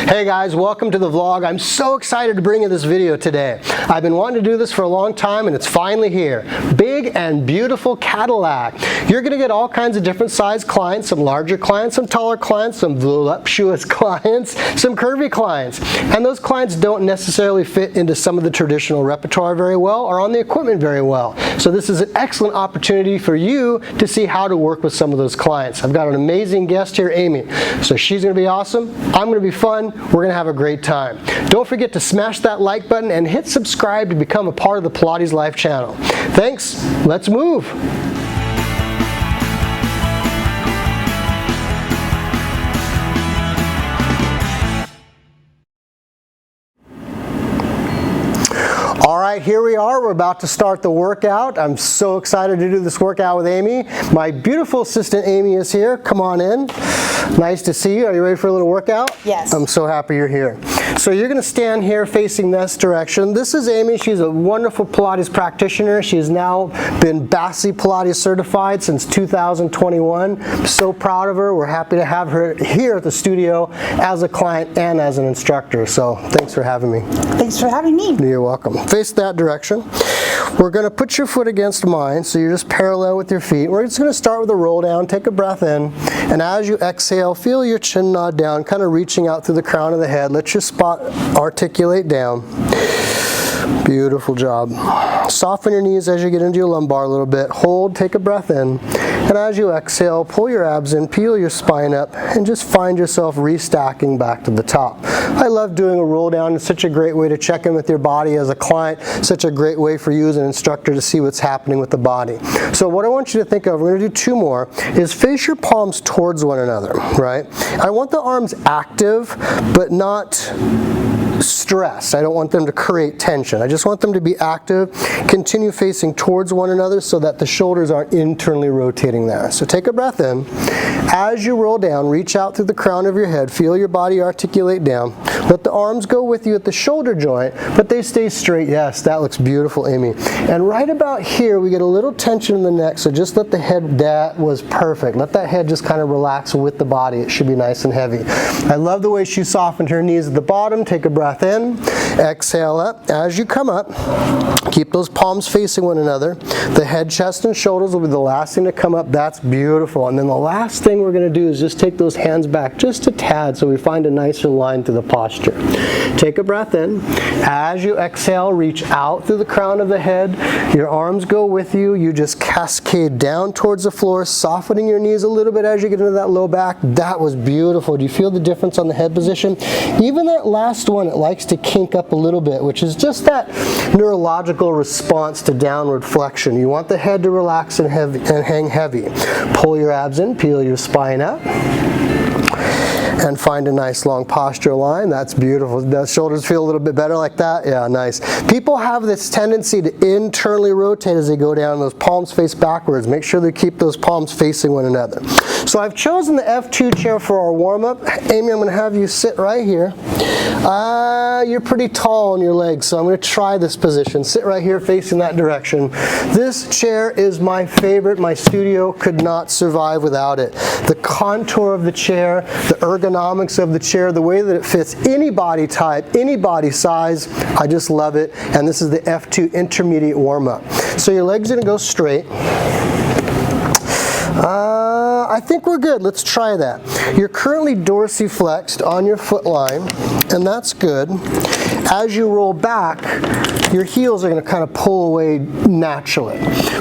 Hey guys, welcome to the vlog. I'm so excited to bring you this video today. I've been wanting to do this for a long time and it's finally here. Big and beautiful Cadillac. You're going to get all kinds of different size clients, some larger clients, some taller clients, some voluptuous clients, some curvy clients. And those clients don't necessarily fit into some of the traditional repertoire very well or on the equipment very well. So this is an excellent opportunity for you to see how to work with some of those clients. I've got an amazing guest here, Amy. So she's going to be awesome. I'm going to be fun. We're going to have a great time. Don't forget to smash that like button and hit subscribe to become a part of the Pilates Life channel. Thanks. Let's move. All right, here we are. We're about to start the workout. I'm so excited to do this workout with Amy. My beautiful assistant Amy is here. Come on in. Nice to see you. Are you ready for a little workout? Yes. I'm so happy you're here. So you're going to stand here facing this direction. This is Amy. She's a wonderful Pilates practitioner. She has now been BASI Pilates certified since 2021. I'm so proud of her. We're happy to have her here at the studio as a client and as an instructor. So thanks for having me. Thanks for having me. You're welcome. Face that direction. We're going to put your foot against mine, so you're just parallel with your feet. We're just going to start with a roll down. Take a breath in, and as you exhale, feel your chin nod down, kind of reaching out through the crown of the head. Let your spot articulate down. Beautiful job. Soften your knees as you get into your lumbar a little bit. Hold, take a breath in, and as you exhale, pull your abs in, peel your spine up, and just find yourself restacking back to the top. I love doing a roll down. It's such a great way to check in with your body as a client, such a great way for you as an instructor to see what's happening with the body. So what I want you to think of, we're going to do two more, is face your palms towards one another, right? I want the arms active, but not stress. I don't want them to create tension. I just want them to be active. Continue facing towards one another so that the shoulders aren't internally rotating there. So take a breath in. As you roll down, reach out through the crown of your head. Feel your body articulate down. Let the arms go with you at the shoulder joint, but they stay straight. Yes, that looks beautiful, Amy. And right about here, we get a little tension in the neck, so just let the head, that was perfect. Let that head just kind of relax with the body. It should be nice and heavy. I love the way she softened her knees at the bottom. Take a breath in, exhale up. As you come up, keep those palms facing one another. The head, chest, and shoulders will be the last thing to come up. That's beautiful. And then the last thing we're going to do is just take those hands back just a tad so we find a nicer line through the posture. Take a breath in. As you exhale, reach out through the crown of the head. Your arms go with you. You just cascade down towards the floor, softening your knees a little bit as you get into that low back. That was beautiful. Do you feel the difference on the head position? Even that last one, it likes to kink up a little bit, which is just that neurological response to downward flexion. You want the head to relax and hang heavy. Pull your abs in, peel your spine up, and find a nice long posture line. That's beautiful. The shoulders feel a little bit better like that? Yeah, nice. People have this tendency to internally rotate as they go down, those palms face backwards. Make sure they keep those palms facing one another. So I've chosen the F2 chair for our warm-up. Amy, I'm going to have you sit right here. You're pretty tall on your legs, so I'm going to try this position. Sit right here facing that direction. This chair is my favorite. My studio could not survive without it. The contour of the chair, the ergonomics of the chair, the way that it fits any body type, any body size, I just love it. And this is the F2 intermediate warm-up. So your legs are going to go straight. I think we're good. Let's try that. You're currently dorsiflexed on your foot line, and that's good. As you roll back, your heels are going to kind of pull away naturally.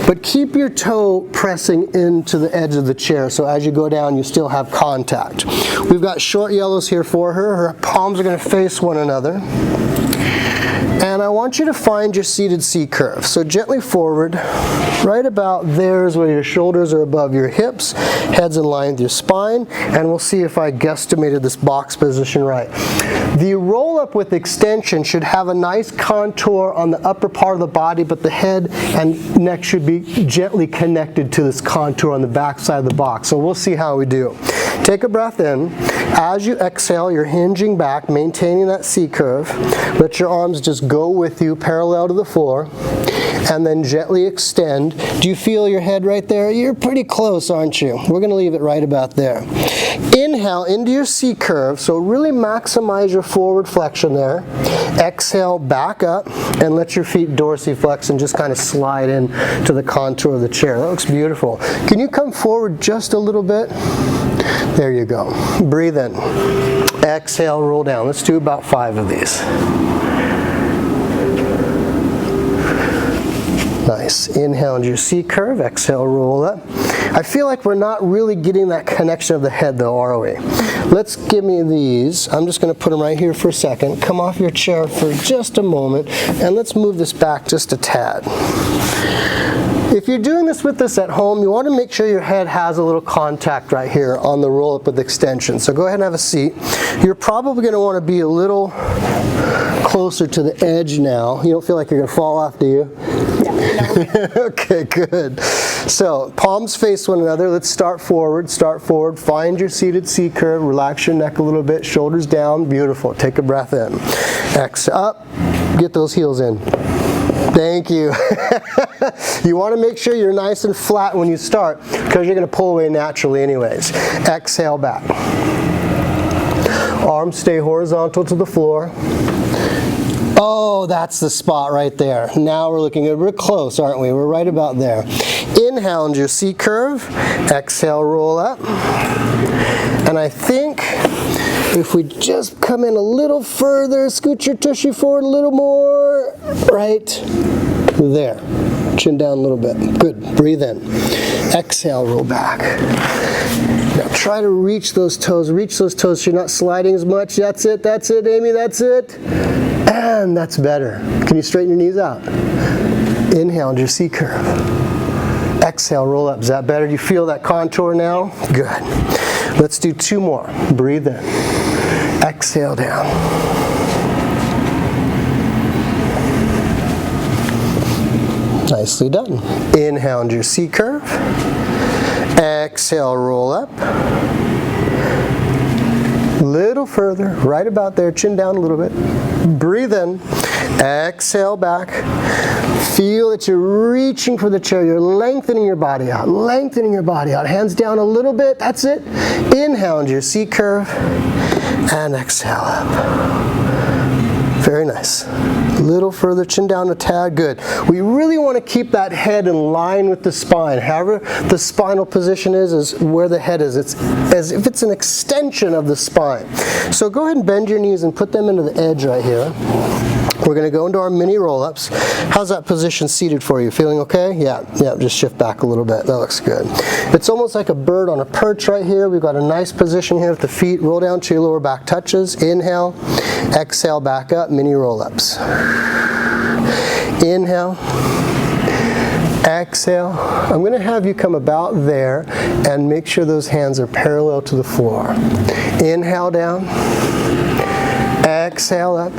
But keep your toe pressing into the edge of the chair, so as you go down, you still have contact. We've got short yellows here for her. Her palms are going to face one another. And I want you to find your seated C curve. So gently forward, right about there is where your shoulders are above your hips, head's in line with your spine, and we'll see if I guesstimated this box position right. The roll up with extension should have a nice contour on the upper part of the body, but the head and neck should be gently connected to this contour on the back side of the box. So we'll see how we do. Take a breath in. As you exhale, you're hinging back, maintaining that C curve. Let your arms just go with you parallel to the floor, and then gently extend. Do you feel your head right there? You're pretty close, aren't you? We're going to leave it right about there. Inhale into your C curve, so really maximize your forward flexion there. Exhale, back up, and let your feet dorsiflex and just kind of slide in to the contour of the chair. That looks beautiful. Can you come forward just a little bit? There you go. Breathe in. Exhale, roll down. Let's do about 5 of these. Nice. Inhale into your C curve. Exhale, roll up. I feel like we're not really getting that connection of the head though, are we? Let's give me these. I'm just going to put them right here for a second. Come off your chair for just a moment, and let's move this back just a tad. If you're doing this with us at home, you want to make sure your head has a little contact right here on the roll-up with extension. So go ahead and have a seat. You're probably going to want to be a little closer to the edge now. You don't feel like you're going to fall off, do you? Yeah. Okay, good. So palms face one another. Let's start forward. Start forward. Find your seated C curve. Relax your neck a little bit. Shoulders down. Beautiful. Take a breath in. Exhale up. Get those heels in. Thank you. You want to make sure you're nice and flat when you start because you're going to pull away naturally anyways. Exhale back. Arms stay horizontal to the floor. Oh, that's the spot right there. Now we're looking good. We're close, aren't we? We're right about there. Inhale into your C curve. Exhale, roll up. And I think if we just come in a little further, scoot your tushy forward a little more, right there. Chin down a little bit. Good. Breathe in. Exhale, roll back. Now try to reach those toes. Reach those toes so you're not sliding as much. That's it, Amy, that's it. And that's better. Can you straighten your knees out? Inhale into your C curve. Exhale, roll up. Is that better? Do you feel that contour now? Good. Let's do 2 more. Breathe in. Exhale down. Nicely done. Inhale into your C curve. Exhale, roll up. Little further, right about there, chin down a little bit. Breathe in. Exhale back. Feel that you're reaching for the chair. You're lengthening your body out. Lengthening your body out. Hands down a little bit. That's it. Inhale into your C curve. And exhale up. Very nice. A little further, chin down a tad. Good. We really want to keep that head in line with the spine. However the spinal position is where the head is. It's as if it's an extension of the spine. So go ahead and bend your knees and put them into the edge right here. We're going to go into our mini roll-ups. How's that position seated for you? Feeling okay? Yeah, just shift back a little bit. That looks good. It's almost like a bird on a perch right here. We've got a nice position here with the feet. Roll down to your lower back touches. Inhale. Exhale, back up. Mini roll-ups. Inhale. Exhale. I'm going to have you come about there and make sure those hands are parallel to the floor. Inhale down. Exhale up.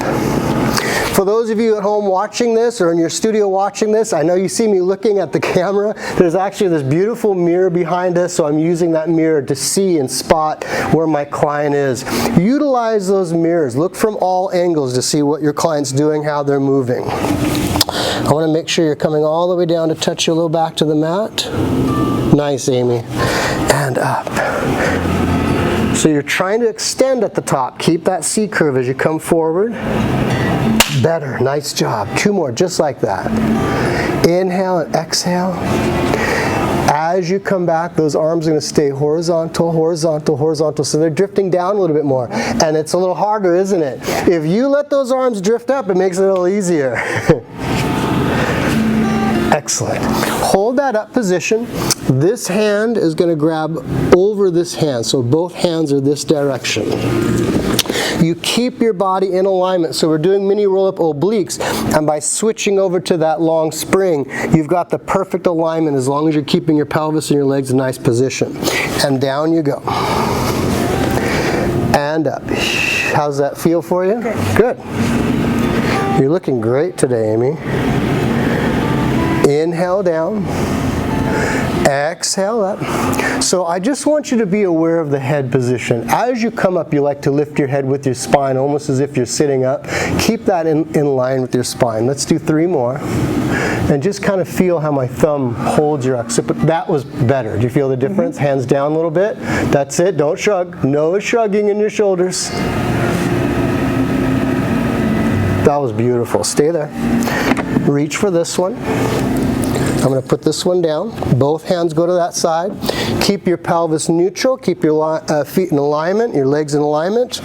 For those of you at home watching this or in your studio watching this, I know you see me looking at the camera. There's actually this beautiful mirror behind us, so I'm using that mirror to see and spot where my client is. Utilize those mirrors. Look from all angles to see what your client's doing, how they're moving. I want to make sure you're coming all the way down to touch your low back to the mat. Nice, Amy. And up. So you're trying to extend at the top. Keep that C curve as you come forward. Better. Nice job. 2 more, just like that. Inhale and exhale. As you come back, those arms are going to stay horizontal, horizontal, horizontal. So they're drifting down a little bit more. And it's a little harder, isn't it? If you let those arms drift up, it makes it a little easier. Excellent. Hold that up position. This hand is going to grab over this hand. So both hands are this direction. You keep your body in alignment. So we're doing mini roll-up obliques, and by switching over to that long spring, you've got the perfect alignment as long as you're keeping your pelvis and your legs in a nice position. And down you go. And up. How's that feel for you? Good. You're looking great today, Amy. Inhale down. Exhale up. So I just want you to be aware of the head position. As you come up, you like to lift your head with your spine, almost as if you're sitting up. Keep that in line with your spine. Let's do 3 more. And just kind of feel how my thumb holds your occiput. That was better. Do you feel the difference? Hands down a little bit. That's it. Don't shrug. No shrugging in your shoulders. That was beautiful. Stay there. Reach for this one. I'm going to put this one down. Both hands go to that side. Keep your pelvis neutral. Keep your feet in alignment, your legs in alignment.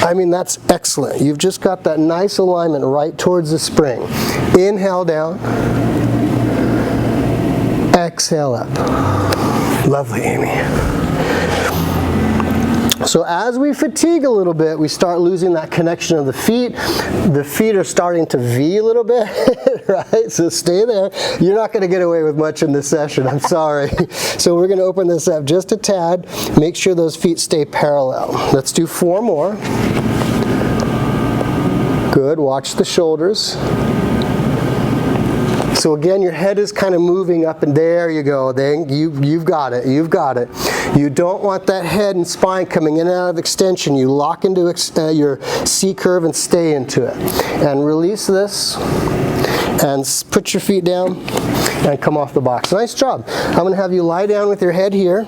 I mean, that's excellent. You've just got that nice alignment right towards the spring. Inhale down. Exhale up. Lovely, Amy. So as we fatigue a little bit, we start losing that connection of the feet. The feet are starting to V a little bit, right? So stay there. You're not going to get away with much in this session, I'm sorry. So we're going to open this up just a tad. Make sure those feet stay parallel. Let's do 4 more. Good. Watch the shoulders. So again, your head is kind of moving up, and there you go. Then you've got it. You've got it. You don't want that head and spine coming in and out of extension. You lock into your C curve and stay into it. And release this. And put your feet down and come off the box. Nice job. I'm going to have you lie down with your head here.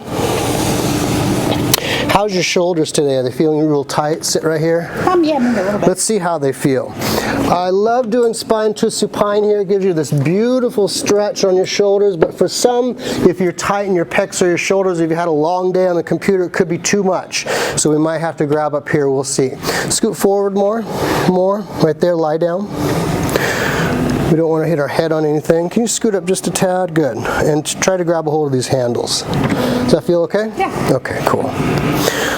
How's your shoulders today? Are they feeling real tight? Sit right here. Yeah, maybe a little bit. Let's see how they feel. I love doing spine to supine here. It gives you this beautiful stretch on your shoulders, but for some, if you're tight in your pecs or your shoulders, if you had a long day on the computer, it could be too much. So we might have to grab up here. We'll see. Scoot forward more. Right there, lie down. We don't want to hit our head on anything. Can you scoot up just a tad? Good. And try to grab a hold of these handles. Does that feel okay? Yeah. Okay, cool.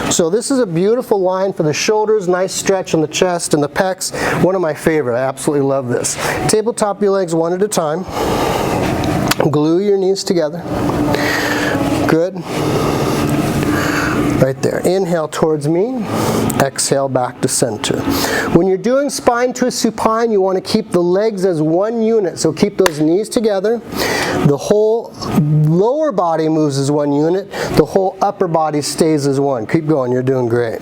So this is a beautiful line for the shoulders, nice stretch on the chest and the pecs. One of my favorite. I absolutely love this. Tabletop your legs one at a time. Glue your knees together. Good. Right there. Inhale towards me. Exhale back to center. When you're doing spine to a supine, you want to keep the legs as one unit. So keep those knees together. The whole lower body moves as one unit. The whole upper body stays as one. Keep going. You're doing great.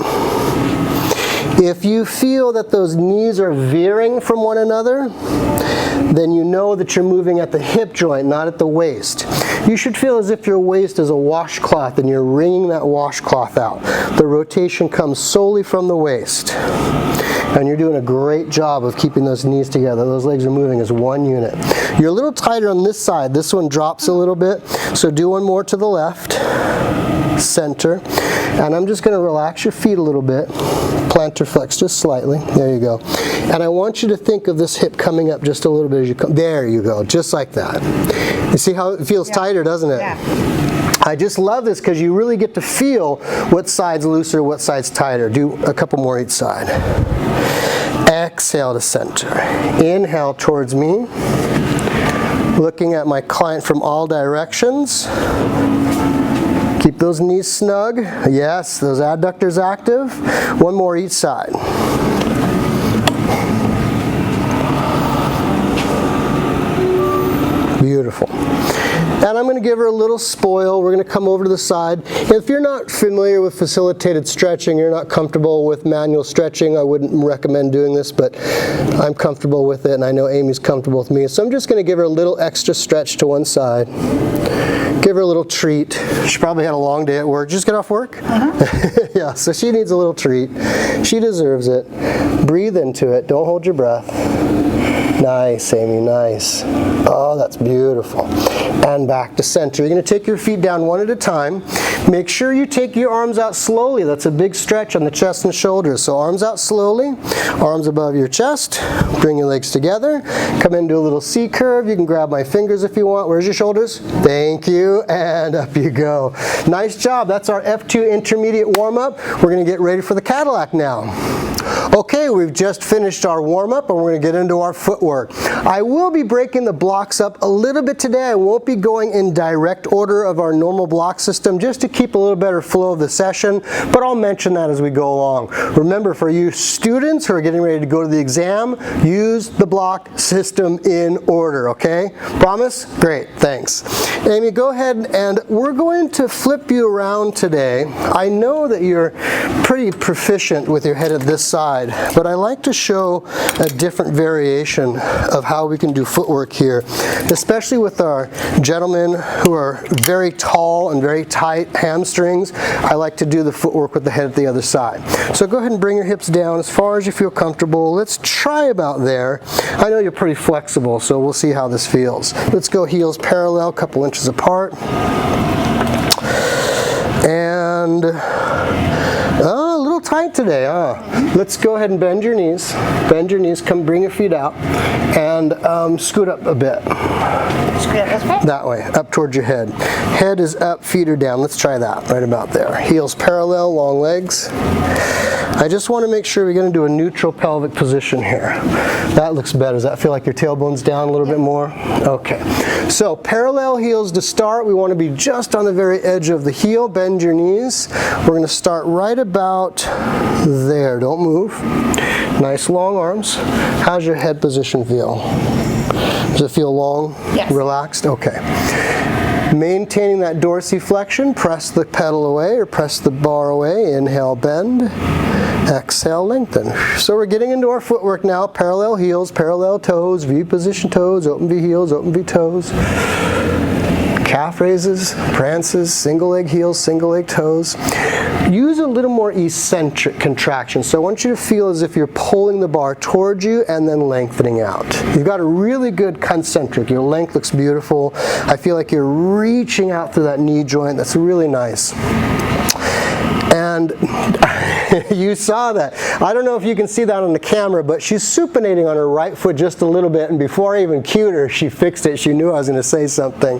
If you feel that those knees are veering from one another, then you know that you're moving at the hip joint, not at the waist. You should feel as if your waist is a washcloth and you're wringing that washcloth out. The rotation comes solely from the waist. And you're doing a great job of keeping those knees together. Those legs are moving as one unit. You're a little tighter on this side. This one drops a little bit. So do one more to the left. Center. And I'm just going to relax your feet a little bit. Plantar flex just slightly. There you go. And I want you to think of this hip coming up just a little bit as you come. There you go. Just like that. You see how it feels tighter, doesn't it? Yeah. I just love this because you really get to feel what side's looser, what side's tighter. Do a couple more each side. Exhale to center. Inhale towards me. Looking at my client from all directions. Keep those knees snug. Yes, those adductors active. One more each side. Beautiful. And I'm going to give her a little spoil. We're going to come over to the side. If you're not familiar with facilitated stretching, you're not comfortable with manual stretching, I wouldn't recommend doing this, but I'm comfortable with it, and I know Amy's comfortable with me. So I'm just going to give her a little extra stretch to one side. Give her a little treat. She probably had a long day at work. Just get off work? Yeah, so she needs a little treat. She deserves it. Breathe into it. Don't hold your breath. Nice, Amy, nice. Oh, that's beautiful. And back to center. You're going to take your feet down one at a time. Make sure you take your arms out slowly. That's a big stretch on the chest and shoulders. So arms out slowly, arms above your chest. Bring your legs together. Come into a little C curve. You can grab my fingers if you want. Where's your shoulders? Thank you. And up you go. Nice job. That's our F2 intermediate warm-up. We're going to get ready for the Cadillac now. Okay, we've just finished our warm-up and we're going to get into our footwork. I will be breaking the blocks up a little bit today. I won't be going in direct order of our normal block system just to keep a little better flow of the session, but I'll mention that as we go along. Remember, for you students who are getting ready to go to the exam, use the block system in order, okay? Promise? Great, thanks. Amy, go ahead, and we're going to flip you around today. I know that you're pretty proficient with your head at this side, but I like to show a different variation of how we can do footwork here, especially with our gentlemen who are very tall and very tight hamstrings. I like to do the footwork with the head at the other side. So go ahead and bring your hips down as far as you feel comfortable. Let's try about there. I know you're pretty flexible, so we'll see how this feels. Let's go heels parallel, a couple inches apart. And a little tight today, huh? Let's go ahead and bend your knees. Bend your knees, come bring your feet out, and scoot up a bit. Scoot up this way? That way, up towards your head. Head is up, feet are down. Let's try that, right about there. Heels parallel, long legs. I just want to make sure we're going to do a neutral pelvic position here. That looks better. Does that feel like your tailbone's down a little bit more? Okay. So parallel heels to start. We want to be just on the very edge of the heel. Bend your knees. We're going to start right about there. Don't move. Nice long arms. How's your head position feel? Does it feel long? Yes. Relaxed? Okay. Maintaining that dorsiflexion, press the pedal away or press the bar away. Inhale, bend. Exhale, lengthen. So we're getting into our footwork now. Parallel heels, parallel toes, V position toes, open V heels, open V toes. Calf raises, prances, single leg heels, single leg toes. Use a little more eccentric contraction. So I want you to feel as if you're pulling the bar towards you and then lengthening out. You've got a really good concentric. Your length looks beautiful. I feel like you're reaching out through that knee joint. That's really nice. And you saw that. I don't know if you can see that on the camera, but she's supinating on her right foot just a little bit, and before I even cued her, she fixed it. She knew I was going to say something.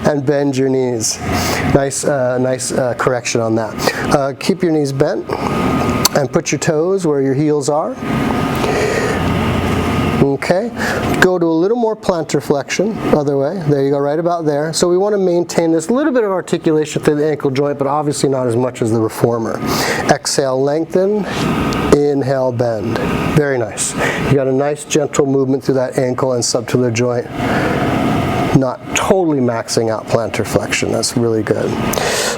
And bend your knees. Nice correction on that. Keep your knees bent and put your toes where your heels are. Okay, go to a little more plantar flexion, other way. There you go, right about there. So we want to maintain this little bit of articulation through the ankle joint, but obviously not as much as the reformer. Exhale, lengthen. Inhale, bend. Very nice. You got a nice gentle movement through that ankle and subtalar joint. Not totally maxing out plantar flexion. That's really good.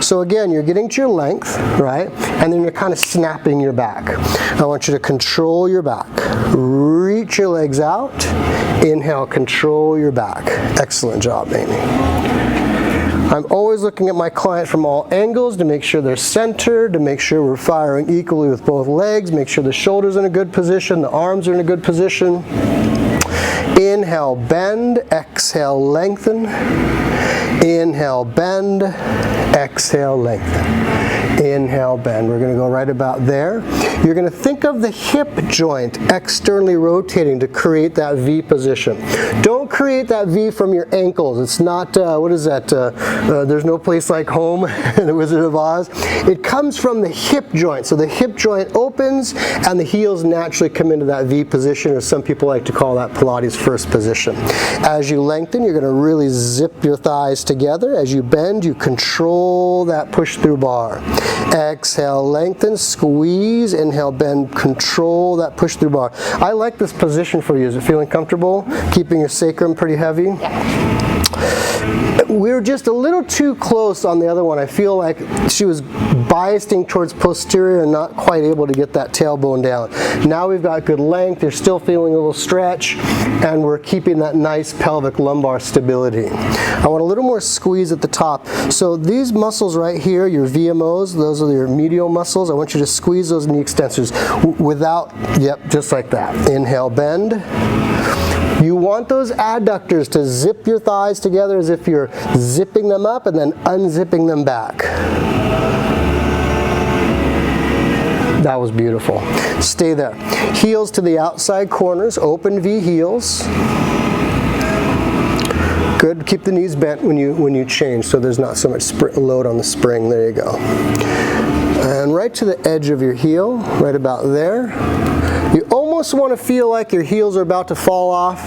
So again, you're getting to your length, right? And then you're kind of snapping your back. I want you to control your back. Reach your legs out. Inhale, control your back. Excellent job, Amy. I'm always looking at my client from all angles to make sure they're centered, to make sure we're firing equally with both legs, make sure the shoulders are in a good position, the arms are in a good position. Inhale, bend. Exhale, lengthen. Inhale, bend. Exhale, lengthen. Inhale, bend. We're going to go right about there. You're going to think of the hip joint externally rotating to create that V position. Don't create that V from your ankles. It's not, what is that? There's no place like home in The Wizard of Oz. It comes from the hip joint. So the hip joint opens and the heels naturally come into that V position, or some people like to call that Pilates first position. As you lengthen, you're going to really zip your thighs together. As you bend, you control that push through bar. Exhale, lengthen, squeeze. Inhale, bend, control that push through bar. I like this position for you. Is it feeling comfortable? Keeping your sacrum pretty heavy? Yeah. We're just a little too close on the other one. I feel like she was biasing towards posterior and not quite able to get that tailbone down. Now we've got good length. You're still feeling a little stretch, and we're keeping that nice pelvic lumbar stability. I want a little more squeeze at the top. So these muscles right here, your VMOs, those are your medial muscles. I want you to squeeze those knee extensors without, yep, just like that. Inhale, bend. You want those adductors to zip your thighs together as if you're zipping them up and then unzipping them back. That was beautiful. Stay there. Heels to the outside corners, open V heels. Good. Keep the knees bent when you change so there's not so much load on the spring. There you go. And right to the edge of your heel, right about there. You almost want to feel like your heels are about to fall off.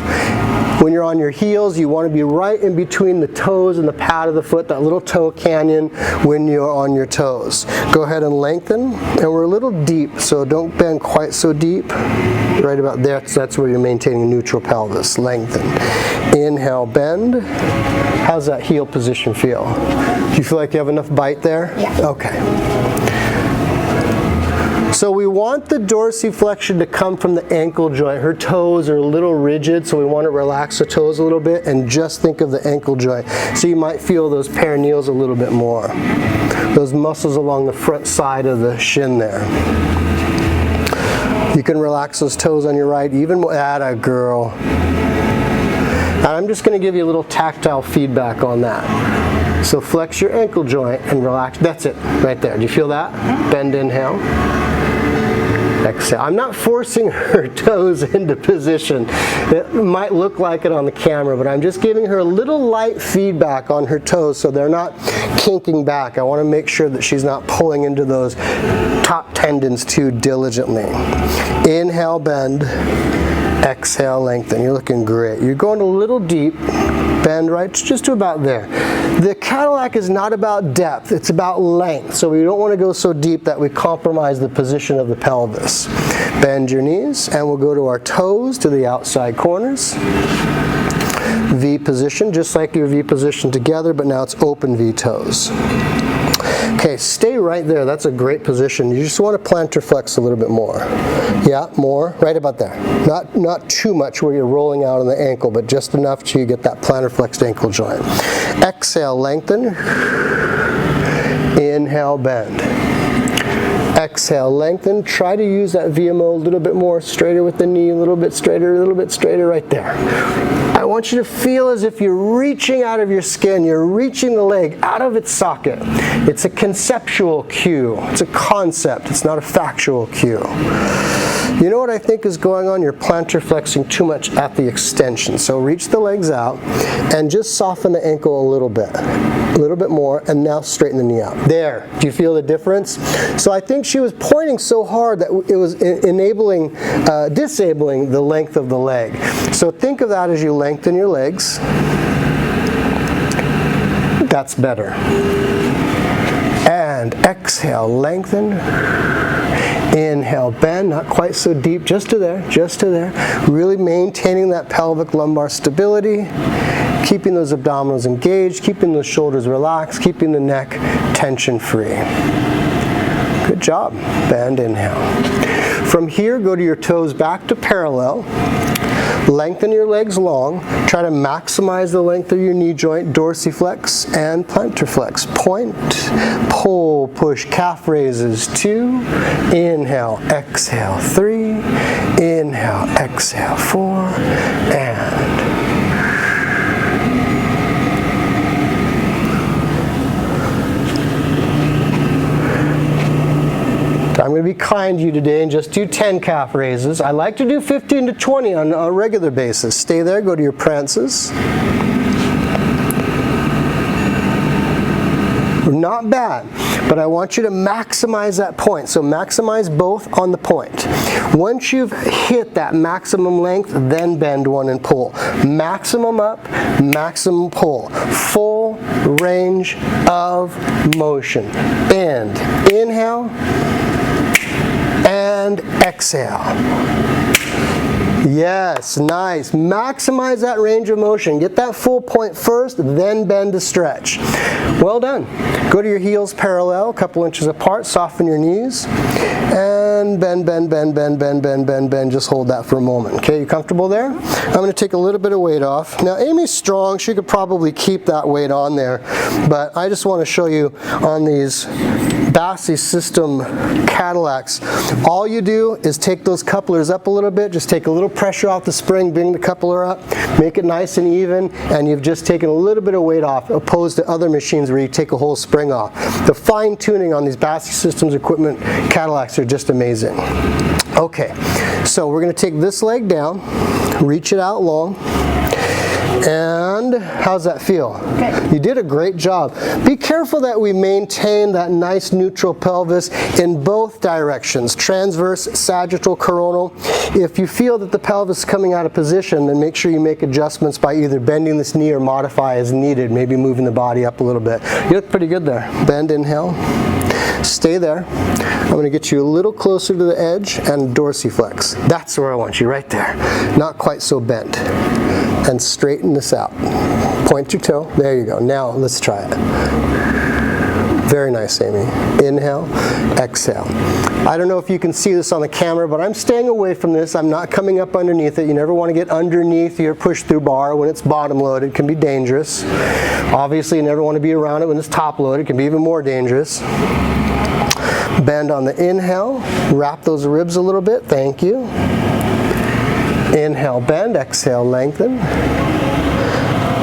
When you're on your heels, you want to be right in between the toes and the pad of the foot, that little toe canyon when you're on your toes. Go ahead and lengthen, and we're a little deep, so don't bend quite so deep. Right about there, so that's where you're maintaining a neutral pelvis. Lengthen. Inhale, bend. How's that heel position feel? Do you feel like you have enough bite there? Yeah. Okay. So we want the dorsiflexion to come from the ankle joint. Her toes are a little rigid, so we want to relax the toes a little bit and just think of the ankle joint. So you might feel those perineals a little bit more. Those muscles along the front side of the shin there. You can relax those toes on your right even more. Atta girl. And I'm just going to give you a little tactile feedback on that. So flex your ankle joint and relax. That's it, right there. Do you feel that? Bend, inhale. Exhale. I'm not forcing her toes into position. It might look like it on the camera, but I'm just giving her a little light feedback on her toes so they're not kinking back. I want to make sure that she's not pulling into those top tendons too diligently. Inhale, bend. Exhale, lengthen. You're looking great. You're going a little deep. Bend right just to about there. The Cadillac is not about depth, it's about length. So we don't want to go so deep that we compromise the position of the pelvis. Bend your knees and we'll go to our toes to the outside corners. V position, just like your V position together, but now it's open V toes. Okay, stay right there. That's a great position. You just want to plantar flex a little bit more. Yeah, more. Right about there. Not too much where you're rolling out on the ankle, but just enough to get that plantar flexed ankle joint. Exhale, lengthen. Inhale, bend. Exhale, lengthen. Try to use that VMO a little bit more straighter with the knee, a little bit straighter right there. I want you to feel as if you're reaching out of your skin, you're reaching the leg out of its socket. It's a conceptual cue. It's a concept. It's not a factual cue. You know what I think is going on? You're plantar flexing too much at the extension. So reach the legs out and just soften the ankle a little bit more, and now straighten the knee out. There. Do you feel the difference? So I think she was pointing so hard that it was disabling the length of the leg. So think of that as you lengthen your legs. That's better. And exhale, lengthen. Inhale, bend, not quite so deep, just to there, just to there. Really maintaining that pelvic lumbar stability, keeping those abdominals engaged, keeping those shoulders relaxed, keeping the neck tension free. Good job. Bend, inhale. From here, go to your toes back to parallel. Lengthen your legs long. Try to maximize the length of your knee joint, dorsiflex and plantar flex. Point, pull, push, calf raises. 2. Inhale, exhale. 3. Inhale, exhale. 4. And I'm going to be kind to you today and just do 10 calf raises. I like to do 15 to 20 on a regular basis. Stay there, go to your prances. Not bad, but I want you to maximize that point. So maximize both on the point. Once you've hit that maximum length, then bend one and pull. Maximum up, maximum pull. Full range of motion. Bend. Inhale. And exhale. Yes, nice. Maximize that range of motion. Get that full point first, then bend to stretch. Well done. Go to your heels parallel, a couple inches apart, soften your knees, and bend, bend, bend, bend, bend, bend, bend, bend. Just hold that for a moment. Okay, you comfortable there? I'm going to take a little bit of weight off. Now, Amy's strong. She could probably keep that weight on there, but I just want to show you on these Bassey system Cadillacs, all you do is take those couplers up a little bit, just take a little pressure off the spring, bring the coupler up, make it nice and even, and you've just taken a little bit of weight off, opposed to other machines where you take a whole spring off. The fine tuning on these Bassey Systems equipment Cadillacs are just amazing. Okay, so we're going to take this leg down, reach it out long. And how's that feel? Good. You did a great job. Be careful that we maintain that nice neutral pelvis in both directions, transverse, sagittal, coronal. If you feel that the pelvis is coming out of position, then make sure you make adjustments by either bending this knee or modify as needed, maybe moving the body up a little bit. You look pretty good there. Bend, inhale. Stay there. I'm going to get you a little closer to the edge and dorsiflex. That's where I want you, right there. Not quite so bent. And straighten this out. Point your toe. There you go. Now let's try it. Very nice, Amy. Inhale, exhale. I don't know if you can see this on the camera, but I'm staying away from this. I'm not coming up underneath it. You never want to get underneath your push-through bar when it's bottom loaded. It can be dangerous. Obviously, you never want to be around it when it's top loaded. It can be even more dangerous. Bend on the inhale. Wrap those ribs a little bit. Thank you. Inhale, bend. Exhale, lengthen.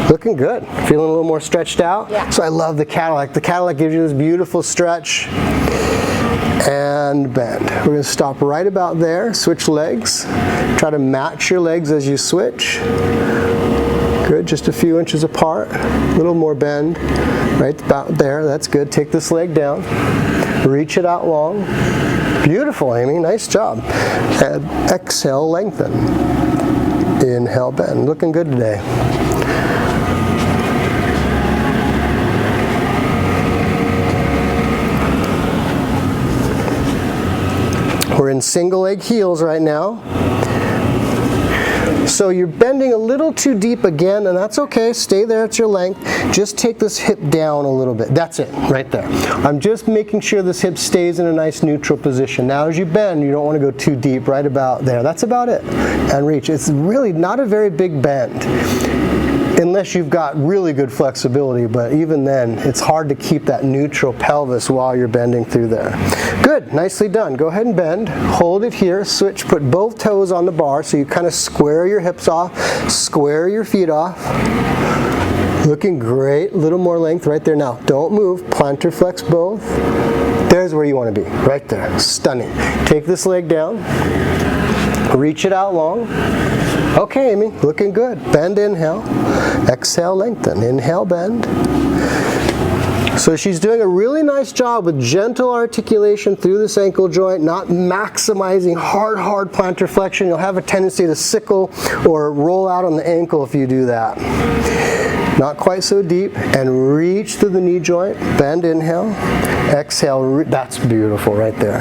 Looking good. Feeling a little more stretched out? Yeah. So I love the Cadillac. The Cadillac gives you this beautiful stretch. And bend. We're going to stop right about there. Switch legs. Try to match your legs as you switch. Good, just a few inches apart. A little more bend. Right about there. That's good. Take this leg down. Reach it out long. Beautiful, Amy. Nice job. And exhale, lengthen. Inhale, bend. Looking good today. We're in single leg heels right now. So you're bending a little too deep again, and that's okay. Stay there at your length. Just take this hip down a little bit. That's it, right there. I'm just making sure this hip stays in a nice neutral position. Now as you bend, you don't want to go too deep, right about there. That's about it. And reach. It's really not a very big bend, unless you've got really good flexibility, but even then, it's hard to keep that neutral pelvis while you're bending through there. Good, nicely done. Go ahead and bend, hold it here, switch, put both toes on the bar so you kind of square your hips off, square your feet off. Looking great, a little more length right there. Now, don't move, plantar flex both. There's where you want to be, right there, stunning. Take this leg down, reach it out long. Okay, Amy, looking good. Bend, inhale. Exhale, lengthen. Inhale, bend. So she's doing a really nice job with gentle articulation through this ankle joint, not maximizing hard plantar flexion. You'll have a tendency to sickle or roll out on the ankle if you do that. Not quite so deep, and reach through the knee joint. Bend, inhale. Exhale, that's beautiful right there.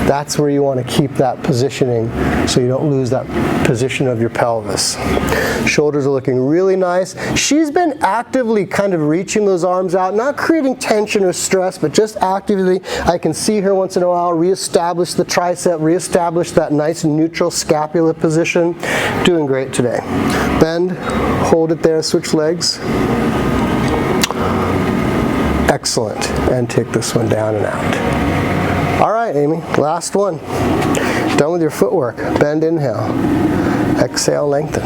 That's where you want to keep that positioning so you don't lose that position of your pelvis. Shoulders are looking really nice. She's been actively kind of reaching those arms out, not creating tension or stress, but just actively. I can see her once in a while reestablish the tricep, reestablish that nice neutral scapula position. Doing great today. Bend, hold it there, switch legs. Excellent. And take this one down and out. All right, Amy, last one. Done with your footwork. Bend, inhale. Exhale, lengthen.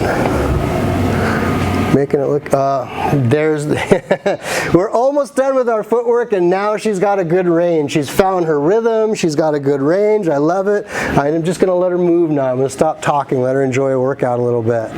Making it look, we're almost done with our footwork, and now she's got a good range. She's found her rhythm. She's got a good range. I love it. I'm just going to let her move now. I'm going to stop talking, let her enjoy a workout a little bit.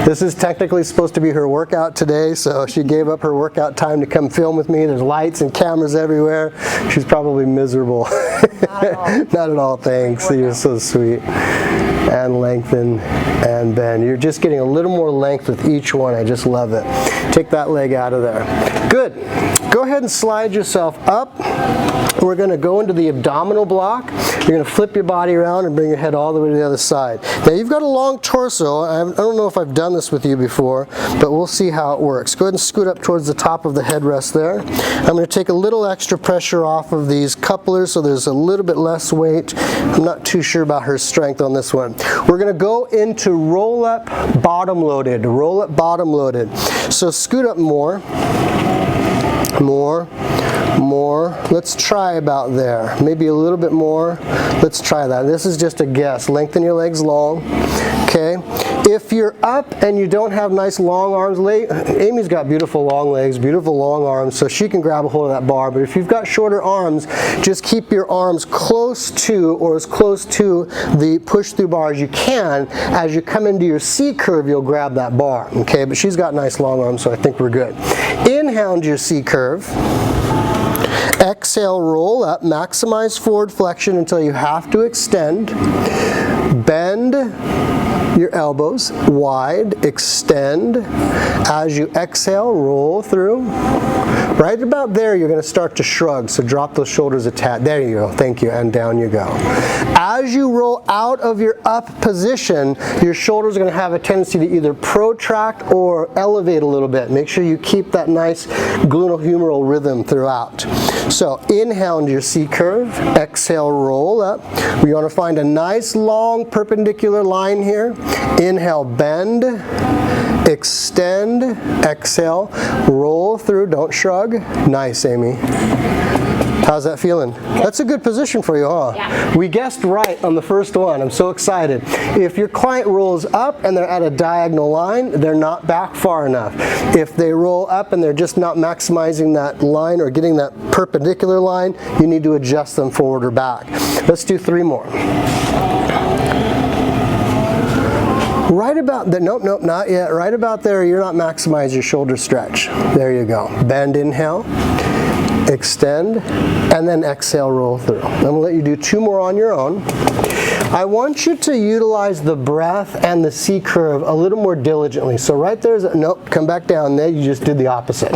This is technically supposed to be her workout today, so she gave up her workout time to come film with me. There's lights and cameras everywhere. She's probably miserable. Not at all. Not at all, thanks. You're so sweet. And lengthen and bend. You're just getting a little more length with each one. I just love it. Take that leg out of there. Good. Go ahead and slide yourself up. We're going to go into the abdominal block. You're going to flip your body around and bring your head all the way to the other side. Now you've got a long torso. I don't know if I've done this with you before, but we'll see how it works. Go ahead and scoot up towards the top of the headrest there. I'm going to take a little extra pressure off of these couplers so there's a little bit less weight. I'm not too sure about her strength on this one. We're going to go into roll up bottom loaded. Roll up bottom loaded. So scoot up more. More. Let's try about there. Maybe a little bit more. Let's try that. This is just a guess. Lengthen your legs long. Okay. If you're up and you don't have nice long arms, Amy's got beautiful long legs, beautiful long arms, so she can grab a hold of that bar. But if you've got shorter arms, just keep your arms close to or as close to the push-through bar as you can. As you come into your C curve, you'll grab that bar. Okay, but she's got nice long arms, so I think we're good. Inhale into your C curve. Exhale. exhale, roll up, maximize forward flexion until you have to extend. Bend your elbows wide, extend. As you exhale, roll through. Right about there, you're going to start to shrug, so drop those shoulders a tad. There you go, thank you, and down you go. As you roll out of your up position, your shoulders are going to have a tendency to either protract or elevate a little bit. Make sure you keep that nice gluteal-humeral rhythm throughout. So inhale into your C curve, exhale, roll up. We want to find a nice long perpendicular line here. Inhale, bend, extend, exhale, roll through, don't shrug. Nice, Amy. How's that feeling? That's a good position for you, huh? Yeah. We guessed right on the first one. I'm so excited. If your client rolls up and they're at a diagonal line, they're not back far enough. If they roll up and they're just not maximizing that line or getting that perpendicular line, you need to adjust them forward or back. Let's do 3 more. Right about there, nope, not yet. Right about there, you're not maximizing your shoulder stretch. There you go. Bend, inhale, extend, and then exhale, roll through. I'm going to let you do 2 more on your own. I want you to utilize the breath and the C curve a little more diligently. So right there's a, nope, come back down there, you just did the opposite.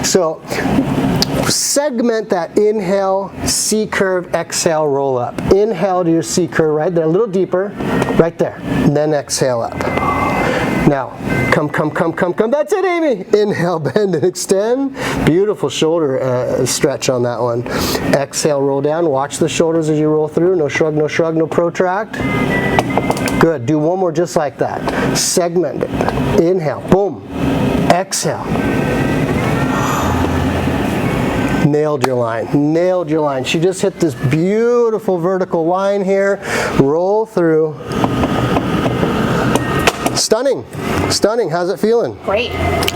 So segment that inhale, C curve, exhale, roll up. Inhale to your C curve right there, a little deeper, right there, and then exhale up. Now, come, that's it, Amy. Inhale, bend and extend. Beautiful shoulder stretch on that one. Exhale, roll down, watch the shoulders as you roll through. No shrug, no protract. Good, do 1 more just like that. Segment it. Inhale, boom. Exhale. Nailed your line, nailed your line. She just hit this beautiful vertical line here. Roll through. Stunning, stunning. How's it feeling? Great.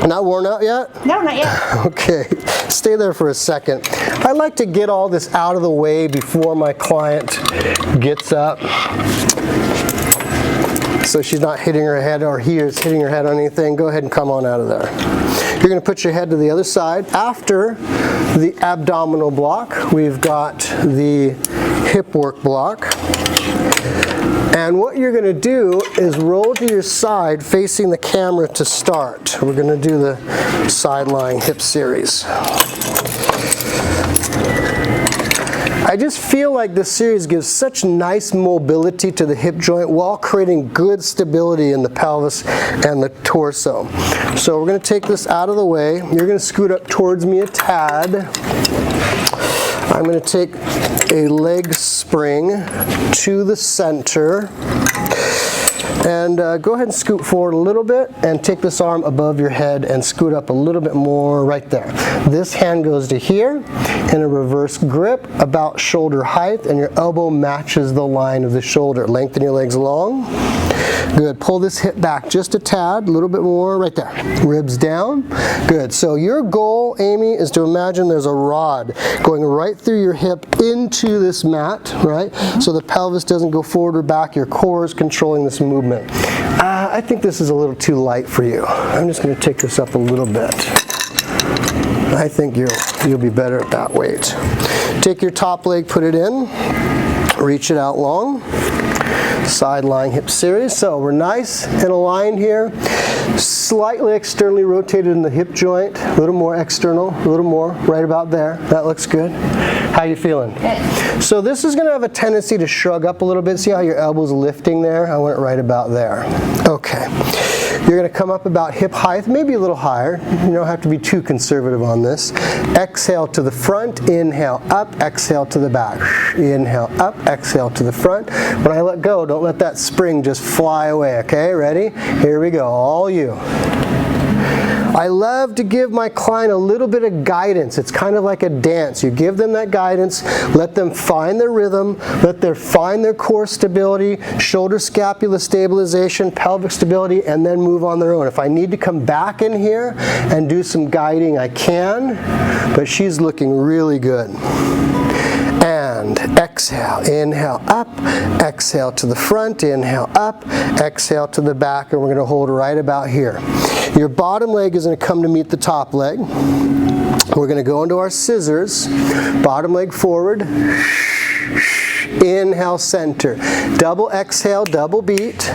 Not worn out yet? No, not yet. Okay, stay there for a second. I like to get all this out of the way before my client gets up, so she's not hitting her head or he is hitting her head on anything. Go ahead and come on out of there. You're going to put your head to the other side. After the abdominal block, we've got the hip work block. And what you're going to do is roll to your side facing the camera to start. We're going to do the side lying hip series. I just feel like this series gives such nice mobility to the hip joint while creating good stability in the pelvis and the torso. So we're going to take this out of the way. You're going to scoot up towards me a tad. I'm going to take a leg spring to the center. And go ahead and scoot forward a little bit and take this arm above your head and scoot up a little bit more right there. This hand goes to here in a reverse grip about shoulder height, and your elbow matches the line of the shoulder. Lengthen your legs long. Good. Pull this hip back just a tad, a little bit more right there. Ribs down. Good. So your goal, Amy, is to imagine there's a rod going right through your hip into this mat, right? So the pelvis doesn't go forward or back. Your core is controlling this movement. I think this is a little too light for you. I'm just going to take this up a little bit. I think you'll be better at that weight. Take your top leg, put it in, reach it out long. Side lying hip series. So we're nice and aligned here. Slightly externally rotated in the hip joint. A little more external, a little more right about there. That looks good. How you feeling? Good. So this is going to have a tendency to shrug up a little bit. See how your elbow's lifting there? I want it right about there. Okay. You're going to come up about hip height, maybe a little higher. You don't have to be too conservative on this. Exhale to the front, inhale up, exhale to the back. Inhale up, exhale to the front. When I let go, don't let that spring just fly away, okay? Ready? Here we go, all you. I love to give my client a little bit of guidance. It's kind of like a dance. You give them that guidance, let them find their rhythm, let them find their core stability, shoulder scapula stabilization, pelvic stability, and then move on their own. If I need to come back in here and do some guiding, I can, but she's looking really good. And exhale, inhale up, exhale to the front, inhale up, exhale to the back, and we're going to hold right about here. Your bottom leg is going to come to meet the top leg. We're going to go into our scissors, bottom leg forward, inhale, center, double exhale, double beat.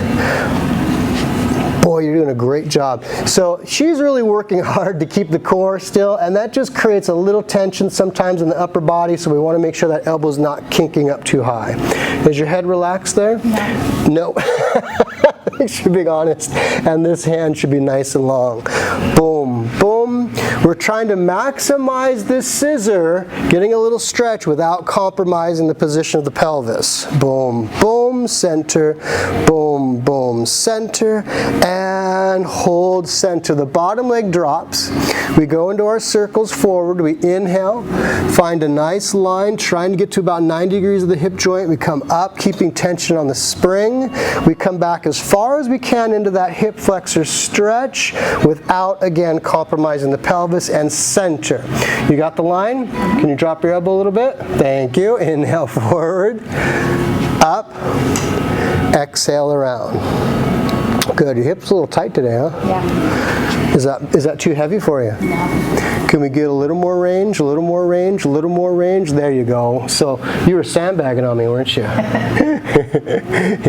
Boy, you're doing a great job. So she's really working hard to keep the core still, and that just creates a little tension sometimes in the upper body, so we want to make sure that elbow's not kinking up too high. Is your head relaxed there? No. You should be honest. And this hand should be nice and long. Boom, boom. We're trying to maximize this scissor, getting a little stretch without compromising the position of the pelvis. Boom, boom, center, boom, boom, center, and hold center. The bottom leg drops. We go into our circles forward. We inhale, find a nice line, trying to get to about 90 degrees of the hip joint. We come up, keeping tension on the spring. We come back as far as we can into that hip flexor stretch without, again, compromising the pelvis, and center. You got the line? Can you drop your elbow a little bit? Thank you. Inhale forward, up, exhale around. Good. Your hip's a little tight today, huh? Yeah. Is that too heavy for you? No. Can we get a little more range, a little more range, a little more range? There you go. So you were sandbagging on me, weren't you?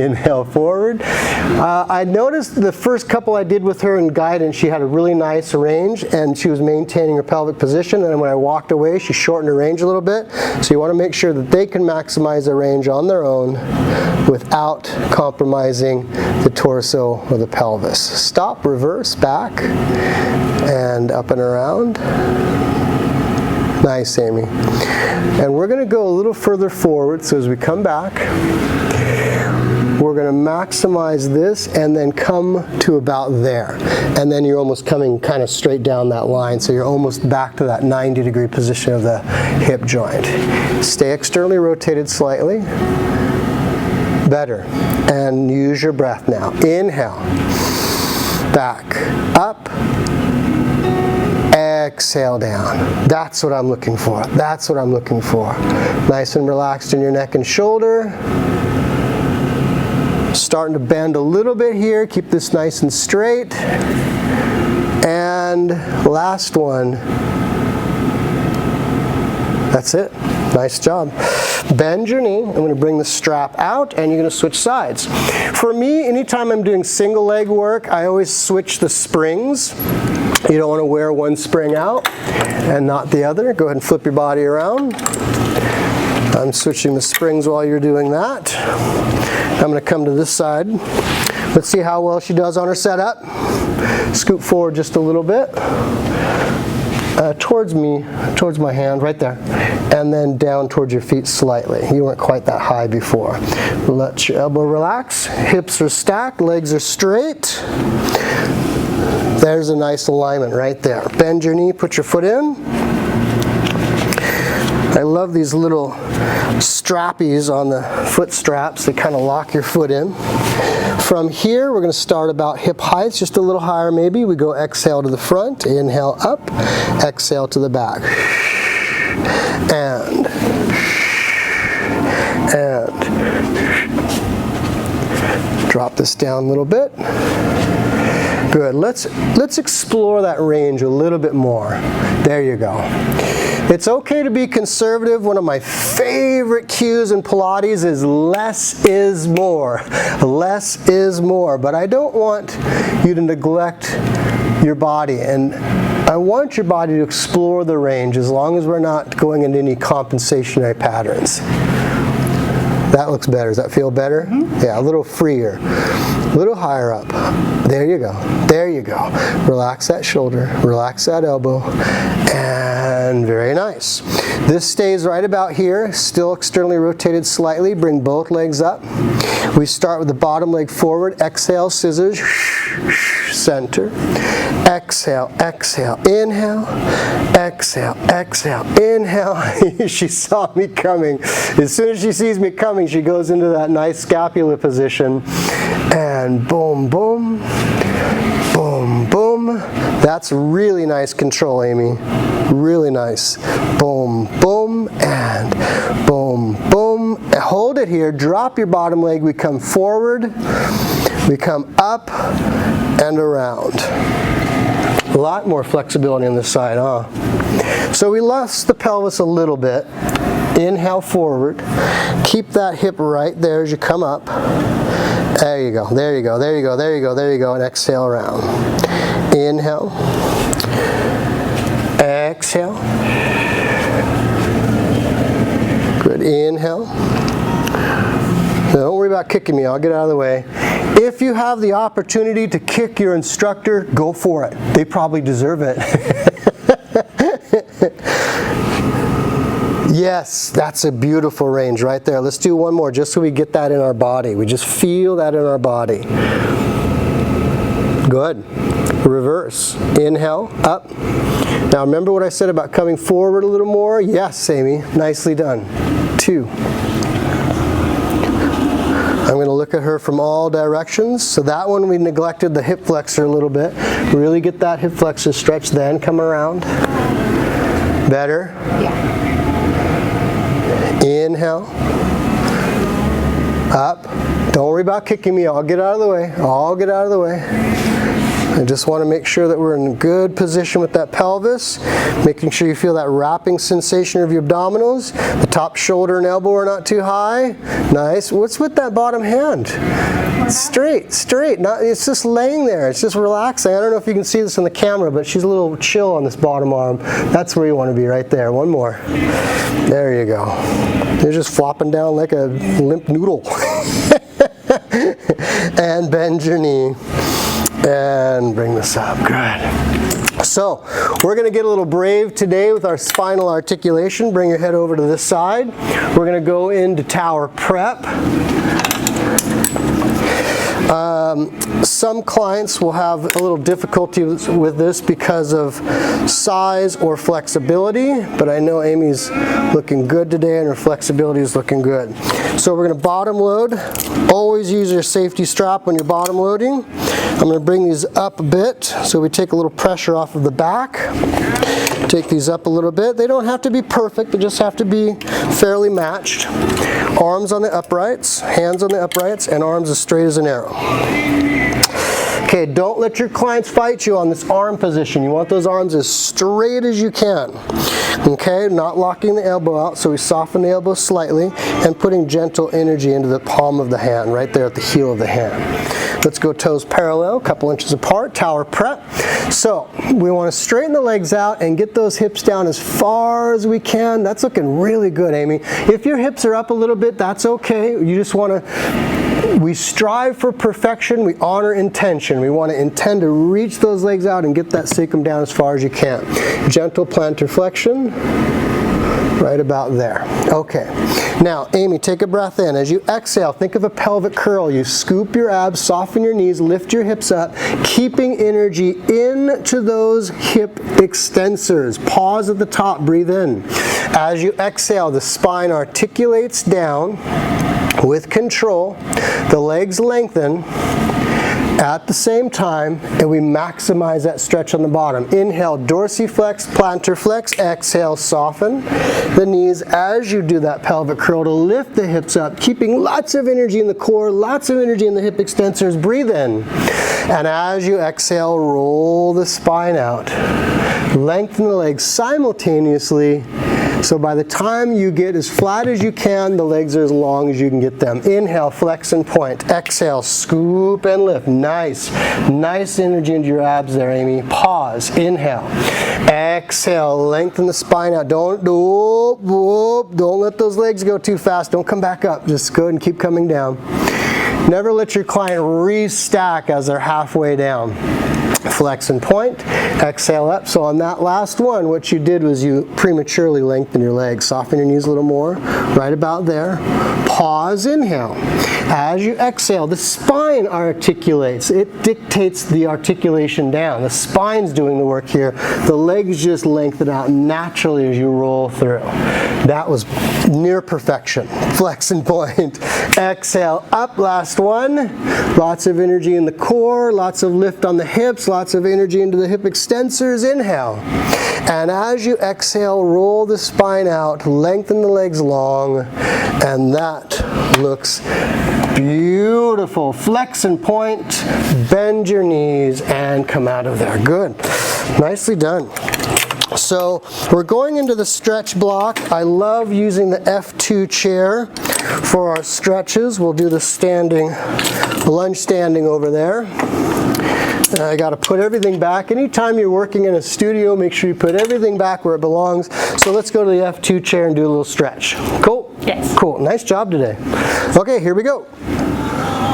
Inhale forward. I noticed the first couple I did with her in guidance, she had a really nice range and she was maintaining her pelvic position, and when I walked away, she shortened her range a little bit. So you want to make sure that they can maximize their range on their own without compromising the torso or the pelvis. Stop, reverse, back, and up and around. Nice, Amy. And we're going to go a little further forward, so as we come back, we're going to maximize this and then come to about there. And then you're almost coming kind of straight down that line, so you're almost back to that 90-degree position of the hip joint. Stay externally rotated slightly. Better. And use your breath now. Inhale. Back. Up. Exhale down. That's what I'm looking for. That's what I'm looking for. Nice and relaxed in your neck and shoulder. Starting to bend a little bit here. Keep this nice and straight. And last one. That's it. Nice job. Bend your knee. I'm going to bring the strap out and you're going to switch sides. For me, anytime I'm doing single leg work, I always switch the springs. You don't want to wear one spring out and not the other. Go ahead and flip your body around. I'm switching the springs while you're doing that. I'm going to come to this side. Let's see how well she does on her setup. Scoot forward just a little bit. Towards me, towards my hand, right there. And then down towards your feet slightly. You weren't quite that high before. Let your elbow relax. Hips are stacked, legs are straight. There's a nice alignment right there. Bend your knee, put your foot in. I love these little strappies on the foot straps that kind of lock your foot in. From here, we're going to start about hip height, just a little higher maybe. We go exhale to the front, inhale up, exhale to the back. And drop this down a little bit. Good. Let's explore that range a little bit more. There you go. It's okay to be conservative. One of my favorite cues in Pilates is less is more. Less is more. But I don't want you to neglect your body, and I want your body to explore the range as long as we're not going into any compensationary patterns. That looks better. Does that feel better? Mm-hmm. Yeah, a little freer. A little higher up. There you go. There you go. Relax that shoulder. Relax that elbow. And very nice. This stays right about here. Still externally rotated slightly. Bring both legs up. We start with the bottom leg forward. Exhale, scissors. Center. Exhale, exhale, inhale. Exhale, exhale, inhale. She saw me coming. As soon as she sees me coming, she goes into that nice scapula position. And boom, boom, boom, boom. That's really nice control, Amy. Really nice. Boom, boom, and boom, boom. Hold it here. Drop your bottom leg. We come forward. We come up and around. lot more flexibility on this side, huh? So we lost the pelvis a little bit. Inhale forward. Keep that hip right there as you come up. There you go, there you go, there you go, there you go, there you go, and exhale around. Inhale. Exhale. Good, inhale. Now don't worry about kicking me, I'll get out of the way. If you have the opportunity to kick your instructor, go for it. They probably deserve it. Yes, that's a beautiful range right there. Let's do one more just so we get that in our body. We just feel that in our body. Good. Reverse. Inhale, up. Now remember what I said about coming forward a little more? Yes, Amy. Nicely done. 2. I'm going to look at her from all directions. So that one we neglected the hip flexor a little bit. Really get that hip flexor stretch, then come around. Better? Yeah. Inhale. Up. Don't worry about kicking me. I'll get out of the way. I'll get out of the way. I just want to make sure that we're in a good position with that pelvis, making sure you feel that wrapping sensation of your abdominals. The top shoulder and elbow are not too high. Nice. What's with that bottom hand? Straight, straight. It's just laying there. It's just relaxing. I don't know if you can see this on the camera, but she's a little chill on this bottom arm. That's where you want to be, right there. One more. There you go. You're just flopping down like a limp noodle. And bend your knee. And bring this up. Good. So, we're going to get a little brave today with our spinal articulation. Bring your head over to this side. We're going to go into tower prep. Some clients will have a little difficulty with this because of size or flexibility, but I know Amy's looking good today and her flexibility is looking good. So we're going to bottom load. Always use your safety strap when you're bottom loading. I'm going to bring these up a bit so we take a little pressure off of the back. Take these up a little bit. They don't have to be perfect, they just have to be fairly matched. Arms on the uprights, hands on the uprights, and arms as straight as an arrow. Okay, don't let your clients fight you on this arm position. You want those arms as straight as you can. Okay, not locking the elbow out, so we soften the elbow slightly and putting gentle energy into the palm of the hand, right there at the heel of the hand. Let's go toes parallel, a couple inches apart, tower prep. So we want to straighten the legs out and get those hips down as far as we can. That's looking really good, Amy. If your hips are up a little bit, that's okay. You just want to, we strive for perfection, we honor intention. We want to intend to reach those legs out and get that sacrum down as far as you can. Gentle plantar flexion. Right about there. Okay. Now, Amy, take a breath in. As you exhale, think of a pelvic curl. You scoop your abs, soften your knees, lift your hips up, keeping energy into those hip extensors. Pause at the top, breathe in. As you exhale, the spine articulates down with control. The legs lengthen at the same time, and we maximize that stretch on the bottom. Inhale, dorsiflex, plantar flex. Exhale, soften the knees as you do that pelvic curl to lift the hips up, keeping lots of energy in the core, lots of energy in the hip extensors. Breathe in. And as you exhale, roll the spine out. Lengthen the legs simultaneously. So by the time you get as flat as you can, the legs are as long as you can get them. Inhale, flex and point. Exhale, scoop and lift. Nice. Nice energy into your abs there, Amy. Pause. Inhale. Exhale, lengthen the spine out. Don't let those legs go too fast. Don't come back up. Just go ahead and keep coming down. Never let your client restack as they're halfway down. Flex and point, exhale up. So on that last one, what you did was you prematurely lengthened your legs. Soften your knees a little more, right about there. Pause, inhale. As you exhale, the spine articulates. It dictates the articulation down. The spine's doing the work here. The legs just lengthen out naturally as you roll through. That was near perfection. Flex and point. Exhale, up, last one. Lots of energy in the core, lots of lift on the hips, lots of energy into the hip extensors. Inhale. And as you exhale, roll the spine out, lengthen the legs long, and that looks Beautiful. Flex and point, bend your knees, and come out of there. Good. Nicely done. So we're going into the stretch block. I love using the F2 chair for our stretches. We'll do the lunge standing over there. I got to put everything back. Anytime you're working in a studio, make sure you put everything back where it belongs. So let's go to the F2 chair and do a little stretch. Cool? Yes. Cool. Nice job today. Okay, here we go.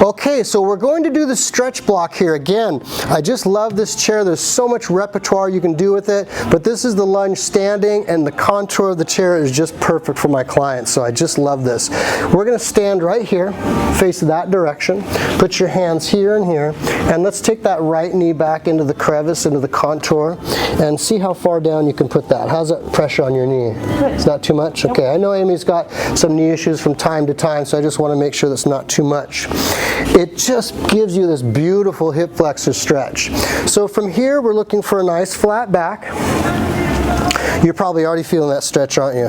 Okay, so we're going to do the stretch block here again. I just love this chair. There's so much repertoire you can do with it, but this is the lunge standing, and the contour of the chair is just perfect for my clients, so I just love this. We're going to stand right here, face that direction, put your hands here and here, and let's take that right knee back into the crevice, into the contour, and see how far down you can put that. How's that pressure on your knee? Good. It's not too much? Okay, I know Amy's got some knee issues from time to time, so I just want to make sure that's not too much. It just gives you this beautiful hip flexor stretch. So from here, we're looking for a nice flat back. You're probably already feeling that stretch, aren't you?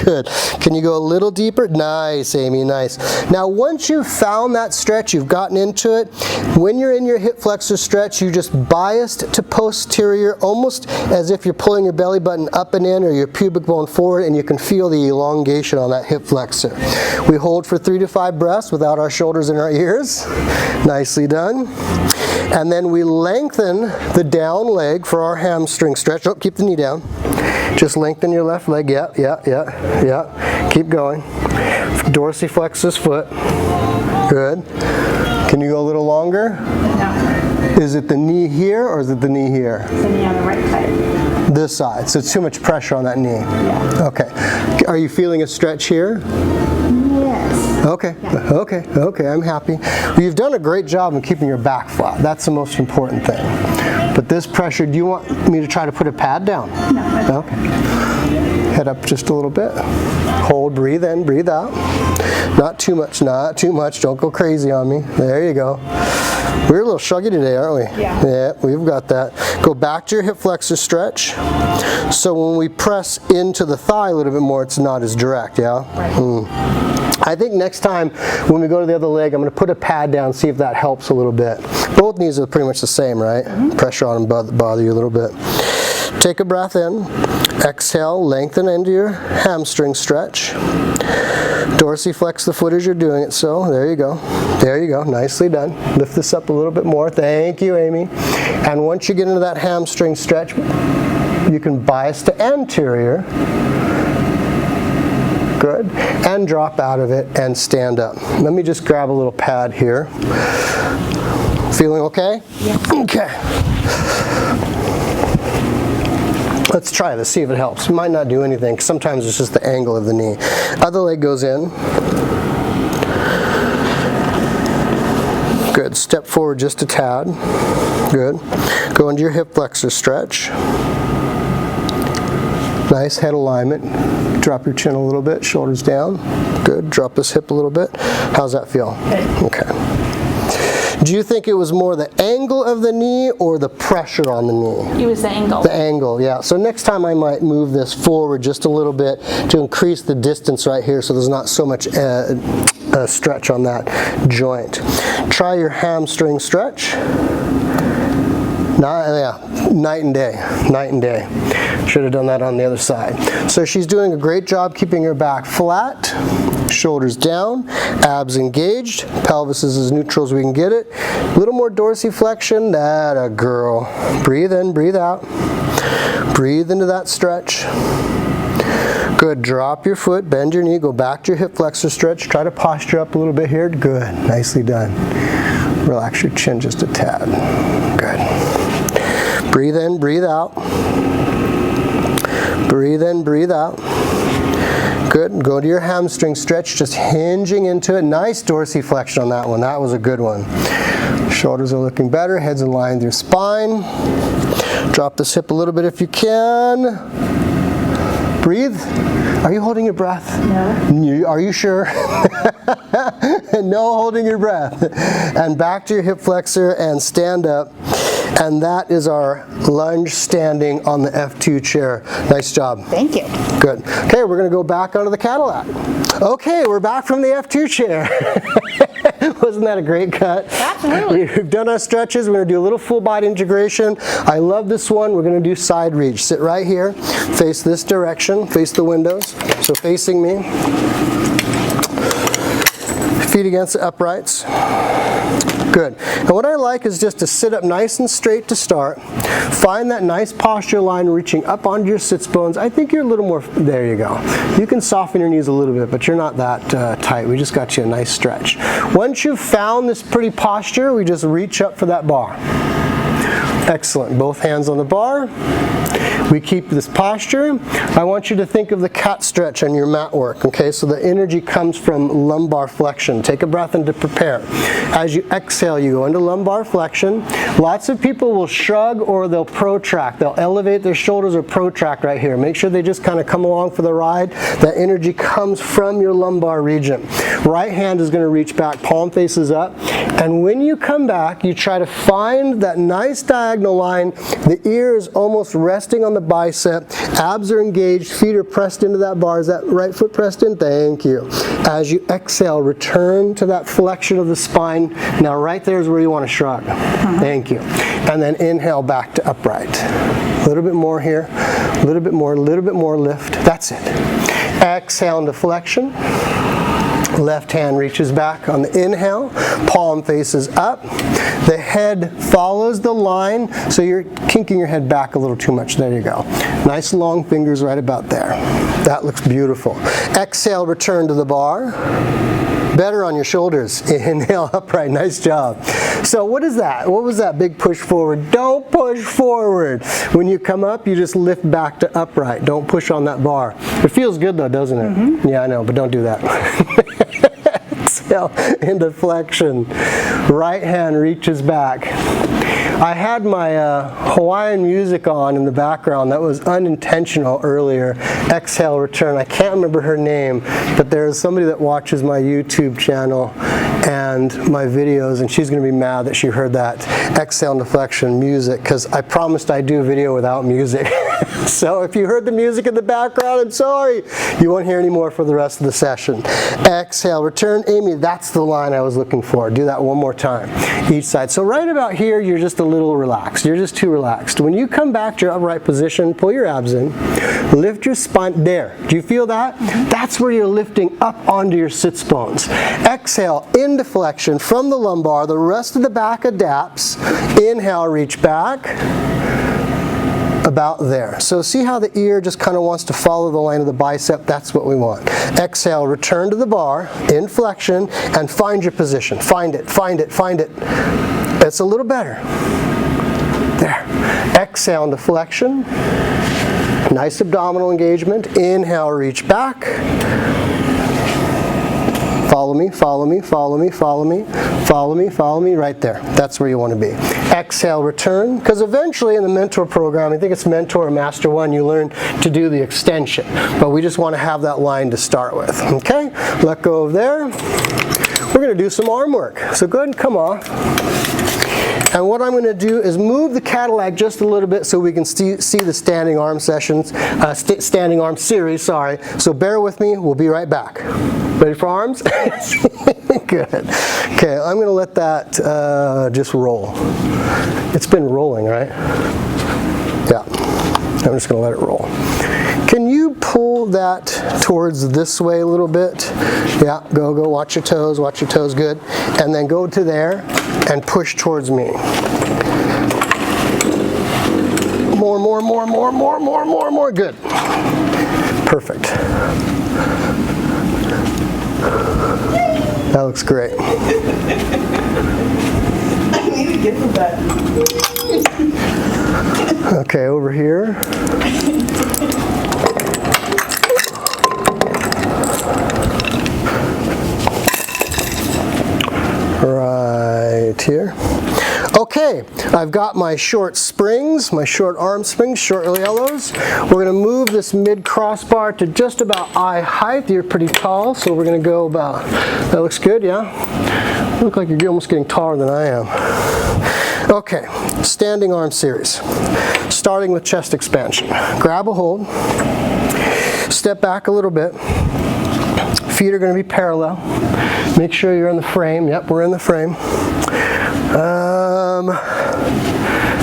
Good. Can you go a little deeper? Nice, Amy, nice. Now, once you've found that stretch, you've gotten into it, when you're in your hip flexor stretch, you just biased to posterior, almost as if you're pulling your belly button up and in or your pubic bone forward, and you can feel the elongation on that hip flexor. We hold for 3 to 5 breaths without our shoulders in our ears. Nicely done. And then we lengthen the down leg for our hamstring stretch. Oh, keep the knee down. Just lengthen your left leg. Yeah. Keep going. Dorsiflex this foot. Good. Can you go a little longer? No. Is it the knee here or is it the knee here? It's the knee on the right side. This side. So it's too much pressure on that knee. Yeah. Okay. Are you feeling a stretch here? Yes. Okay, okay, I'm happy. Well, you've done a great job in keeping your back flat. That's the most important thing. But this pressure, do you want me to try to put a pad down? No. Okay. Head up just a little bit. Hold, breathe in, breathe out. Not too much, not too much. Don't go crazy on me. There you go. We're a little shuggy today, aren't we? Yeah. Yeah, we've got that. Go back to your hip flexor stretch. So when we press into the thigh a little bit more, it's not as direct, yeah? Right. I think next time when we go to the other leg, I'm going to put a pad down, see if that helps a little bit. Both knees are pretty much the same, right? Mm-hmm. Pressure on them bother you a little bit. Take a breath in. Exhale, lengthen into your hamstring stretch. Dorsiflex the foot as you're doing it, so there you go. There you go, nicely done. Lift this up a little bit more. Thank you, Amy. And once you get into that hamstring stretch, you can bias to anterior. Good. And drop out of it and stand up. Let me just grab a little pad here. Feeling okay? Yes. Okay. Let's try this, see if it helps. It might not do anything, 'cause sometimes it's just the angle of the knee. Other leg goes in. Good. Step forward just a tad. Good. Go into your hip flexor stretch. Nice head alignment. Drop your chin a little bit, shoulders down. Good. Drop this hip a little bit. How's that feel? Good. Okay. Do you think it was more the angle of the knee or the pressure on the knee? It was the angle. The angle, yeah. So next time I might move this forward just a little bit to increase the distance right here so there's not so much stretch on that joint. Try your hamstring stretch. Night and day, night and day. Should have done that on the other side. So she's doing a great job keeping her back flat, shoulders down, abs engaged, pelvis is as neutral as we can get it. A little more dorsiflexion, that a girl. Breathe in, breathe out. Breathe into that stretch. Good, drop your foot, bend your knee, go back to your hip flexor stretch. Try to posture up a little bit here, good, nicely done. Relax your chin just a tad, good. Breathe in, breathe out. Breathe in, breathe out. Good, go to your hamstring stretch, just hinging into it. Nice dorsiflexion on that one, that was a good one. Shoulders are looking better, head's in line with your spine. Drop this hip a little bit if you can. Breathe. Are you holding your breath? No. Are you sure? No holding your breath. And back to your hip flexor and stand up. And that is our lunge standing on the F2 chair. Nice job. Thank you. Good. Okay, we're going to go back onto the Cadillac. Okay, we're back from the F2 chair. Wasn't that a great cut? Absolutely. We've done our stretches. We're going to do a little full body integration. I love this one. We're going to do side reach. Sit right here. Face this direction. Face the windows. So facing me. Feet against the uprights. Good. And what I like is just to sit up nice and straight to start. Find that nice posture line reaching up onto your sits bones. I think you're a little more, there you go. You can soften your knees a little bit, but you're not that tight. We just got you a nice stretch. Once you've found this pretty posture, we just reach up for that bar. Excellent. Both hands on the bar. We keep this posture. I want you to think of the cat stretch on your mat work, okay? So the energy comes from lumbar flexion. Take a breath and to prepare. As you exhale, you go into lumbar flexion. Lots of people will shrug or they'll protract. They'll elevate their shoulders or protract right here. Make sure they just kind of come along for the ride. That energy comes from your lumbar region. Right hand is going to reach back, palm faces up. And when you come back, you try to find that nice diagonal line. The ear is almost resting on the bicep. Abs are engaged. Feet are pressed into that bar. Is that right foot pressed in? Thank you. As you exhale, return to that flexion of the spine. Now right there is where you want to shrug. Thank you. And then inhale back to upright. A little bit more here. A little bit more lift. That's it. Exhale into flexion. Left hand reaches back on the inhale, palm faces up. The head follows the line, so you're kinking your head back a little too much. There you go. Nice long fingers right about there. That looks beautiful. Exhale, return to the bar. Better on your shoulders. Inhale, upright. Nice job. So what is that? What was that big push forward? Don't push forward. When you come up, you just lift back to upright. Don't push on that bar. It feels good though, doesn't it? Yeah, I know, but don't do that. Exhale into flexion. Right hand reaches back. I had my Hawaiian music on in the background. That was unintentional earlier. Exhale, return. I can't remember her name, but there's somebody that watches my YouTube channel and my videos, and she's going to be mad that she heard that exhale and deflection music, because I promised I'd do a video without music. So if you heard the music in the background, I'm sorry. You won't hear any more for the rest of the session. Exhale, return. Amy, that's the line I was looking for. Do that one more time. Each side. So right about here, you're just a little relaxed. You're just too relaxed. When you come back to your upright position, pull your abs in, lift your spine. There. Do you feel that? That's where you're lifting up onto your sits bones. Exhale, into flexion from the lumbar. The rest of the back adapts. Inhale, reach back. About there. So see how the ear just kind of wants to follow the line of the bicep? That's what we want. Exhale, return to the bar, in flexion, and find your position. Find it, find it, find it. It's a little better. There. Exhale into flexion. Nice abdominal engagement. Inhale, reach back. Follow me, follow me, follow me, follow me, follow me, follow me, right there. That's where you want to be. Exhale, return, because eventually in the mentor program, I think it's Mentor or Master 1, you learn to do the extension. But we just want to have that line to start with. Okay? Let go of there. We're going to do some arm work. So go ahead and come off. And what I'm going to do is move the Cadillac just a little bit so we can see the standing arm sessions, standing arm series, sorry. So bear with me, we'll be right back. Ready for arms? Good. Okay, I'm going to let that just roll. It's been rolling, right? Yeah. I'm just going to let it roll. Can you pull that towards this way a little bit? Yeah, go, watch your toes, good. And then go to there and push towards me. More, good. Perfect. That looks great. I need to get the back. Okay, over here. Right here. Okay, I've got my short springs, my short arm springs, short elbows. We're going to move this mid crossbar to just about eye height. You're pretty tall, so we're going to go about, that looks good, yeah? You look like you're almost getting taller than I am. Okay, standing arm series. Starting with chest expansion. Grab a hold, step back a little bit. Feet are going to be parallel. Make sure you're in the frame. Yep, we're in the frame.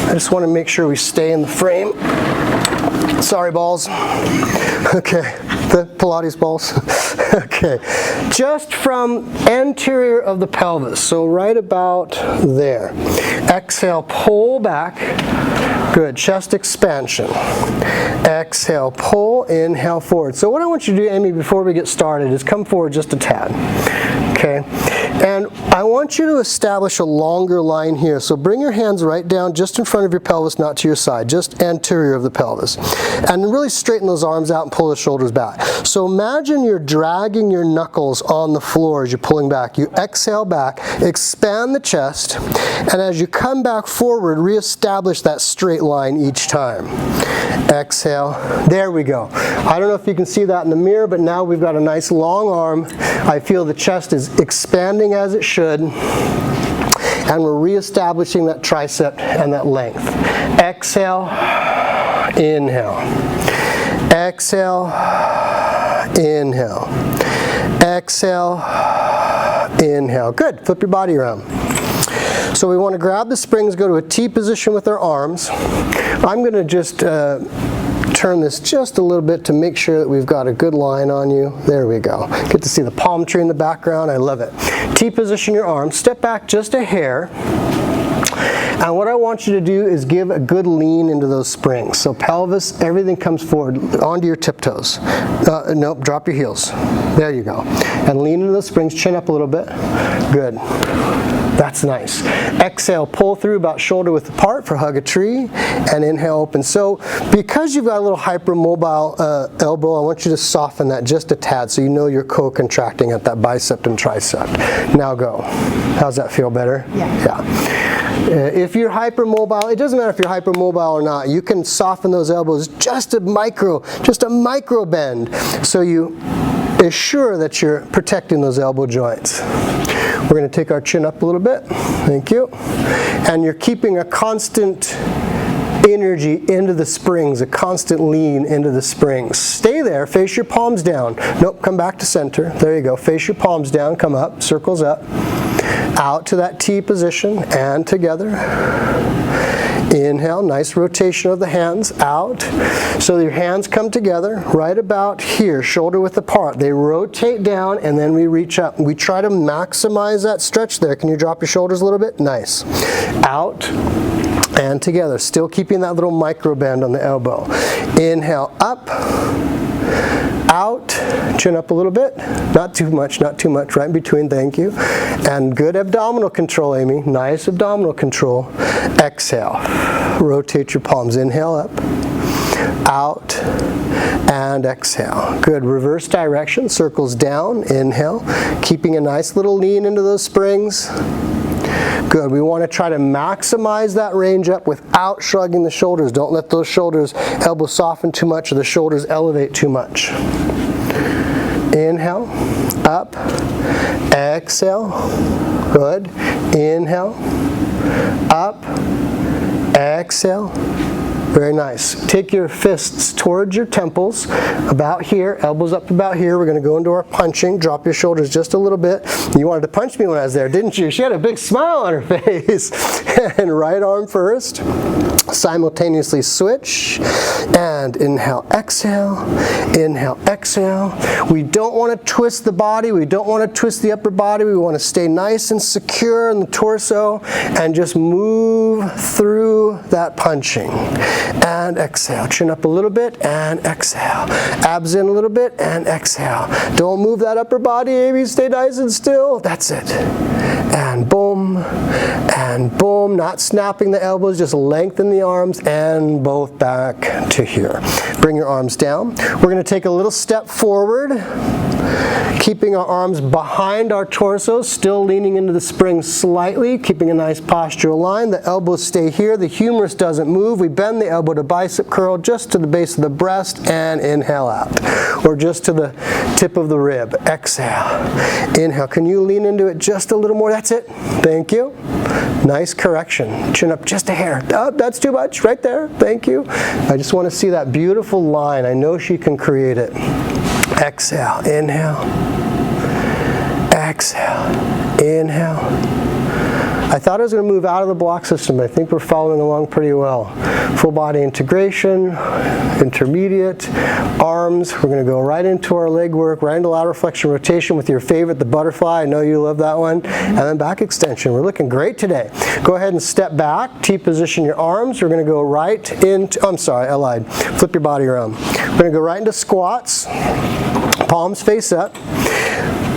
I just want to make sure we stay in the frame. Sorry, balls. Okay, the Pilates balls. Okay, just from anterior of the pelvis, so right about there. Exhale, pull back. Good, chest expansion. Exhale, pull, inhale forward. So what I want you to do, Amy, before we get started is come forward just a tad. Okay, and I want you to establish a longer line here. So bring your hands right down just in front of your pelvis, not to your side, just anterior of the pelvis. And really straighten those arms out and pull the shoulders back. So imagine you're dragging your knuckles on the floor as you're pulling back. You exhale back, expand the chest, and as you come back forward, reestablish that straight line each time. Exhale. There we go. I don't know if you can see that in the mirror, but now we've got a nice long arm. I feel the chest is expanding as it should, and we're reestablishing that tricep and that length. Exhale, inhale. Exhale, inhale. Exhale, inhale. Good. Flip your body around. So we want to grab the springs, go to a T position with our arms. I'm going to just turn this just a little bit to make sure that we've got a good line on you. There we go. Get to see the palm tree in the background. I love it. T position your arms. Step back just a hair. And what I want you to do is give a good lean into those springs. So pelvis, everything comes forward onto your tiptoes. Nope, drop your heels. There you go. And lean into those springs, chin up a little bit. Good. That's nice. Exhale, pull through about shoulder width apart for hug a tree, and inhale, open. So because you've got a little hypermobile elbow, I want you to soften that just a tad so you know you're co-contracting at that bicep and tricep. Now go. How's that feel better? Yeah. If you're hypermobile, it doesn't matter if you're hypermobile or not, you can soften those elbows just a micro bend so you assure that you're protecting those elbow joints. We're going to take our chin up a little bit. Thank you. And you're keeping a constant energy into the springs, a constant lean into the springs. Stay there, face your palms down. Nope, come back to center. There you go. Face your palms down, come up, circles up. Out to that T position and together. Inhale, nice rotation of the hands out. So your hands come together right about here, shoulder width apart. They rotate down and then we reach up. We try to maximize that stretch there. Can you drop your shoulders a little bit? Nice. Out and together, still keeping that little micro bend on the elbow. Inhale, up. Out, chin up a little bit, not too much, right in between, thank you. And good abdominal control, Amy, nice abdominal control. Exhale, rotate your palms, inhale up, out, and exhale. Good, reverse direction, circles down, inhale, keeping a nice little lean into those springs. Good, we want to try to maximize that range up without shrugging the shoulders. Don't let those shoulders, elbows soften too much or the shoulders elevate too much. Inhale, up, exhale, good. Inhale, up, exhale. Very nice. Take your fists towards your temples, about here, elbows up about here. We're going to go into our punching. Drop your shoulders just a little bit. You wanted to punch me when I was there, didn't you? She had a big smile on her face. And right arm first. Simultaneously switch. And inhale, exhale. Inhale, exhale. We don't want to twist the body. We don't want to twist the upper body. We want to stay nice and secure in the torso and just move through that punching. And exhale. Chin up a little bit and exhale. Abs in a little bit and exhale. Don't move that upper body, Amy. Stay nice and still. That's it. And boom. And boom. Not snapping the elbows. Just lengthen the arms and both back to here. Bring your arms down. We're going to take a little step forward. Keeping our arms behind our torso, still leaning into the spring slightly, keeping a nice postural line. The elbows stay here. The humerus doesn't move. We bend the elbow to bicep curl just to the base of the breast and inhale out. Or just to the tip of the rib. Exhale. Inhale. Can you lean into it just a little more? That's it. Thank you. Nice correction. Chin up just a hair. Oh, that's too much. Right there. Thank you. I just want to see that beautiful line. I know she can create it. Exhale, inhale, exhale, inhale. I thought I was going to move out of the block system, but I think we're following along pretty well. Full body integration, intermediate, arms. We're going to go right into our leg work, right into lateral flexion rotation with your favorite, the butterfly. I know you love that one. And then back extension. We're looking great today. Go ahead and step back, T-position your arms. We're going to go right into, I'm sorry, I lied. Flip your body around. We're going to go right into squats, palms face up.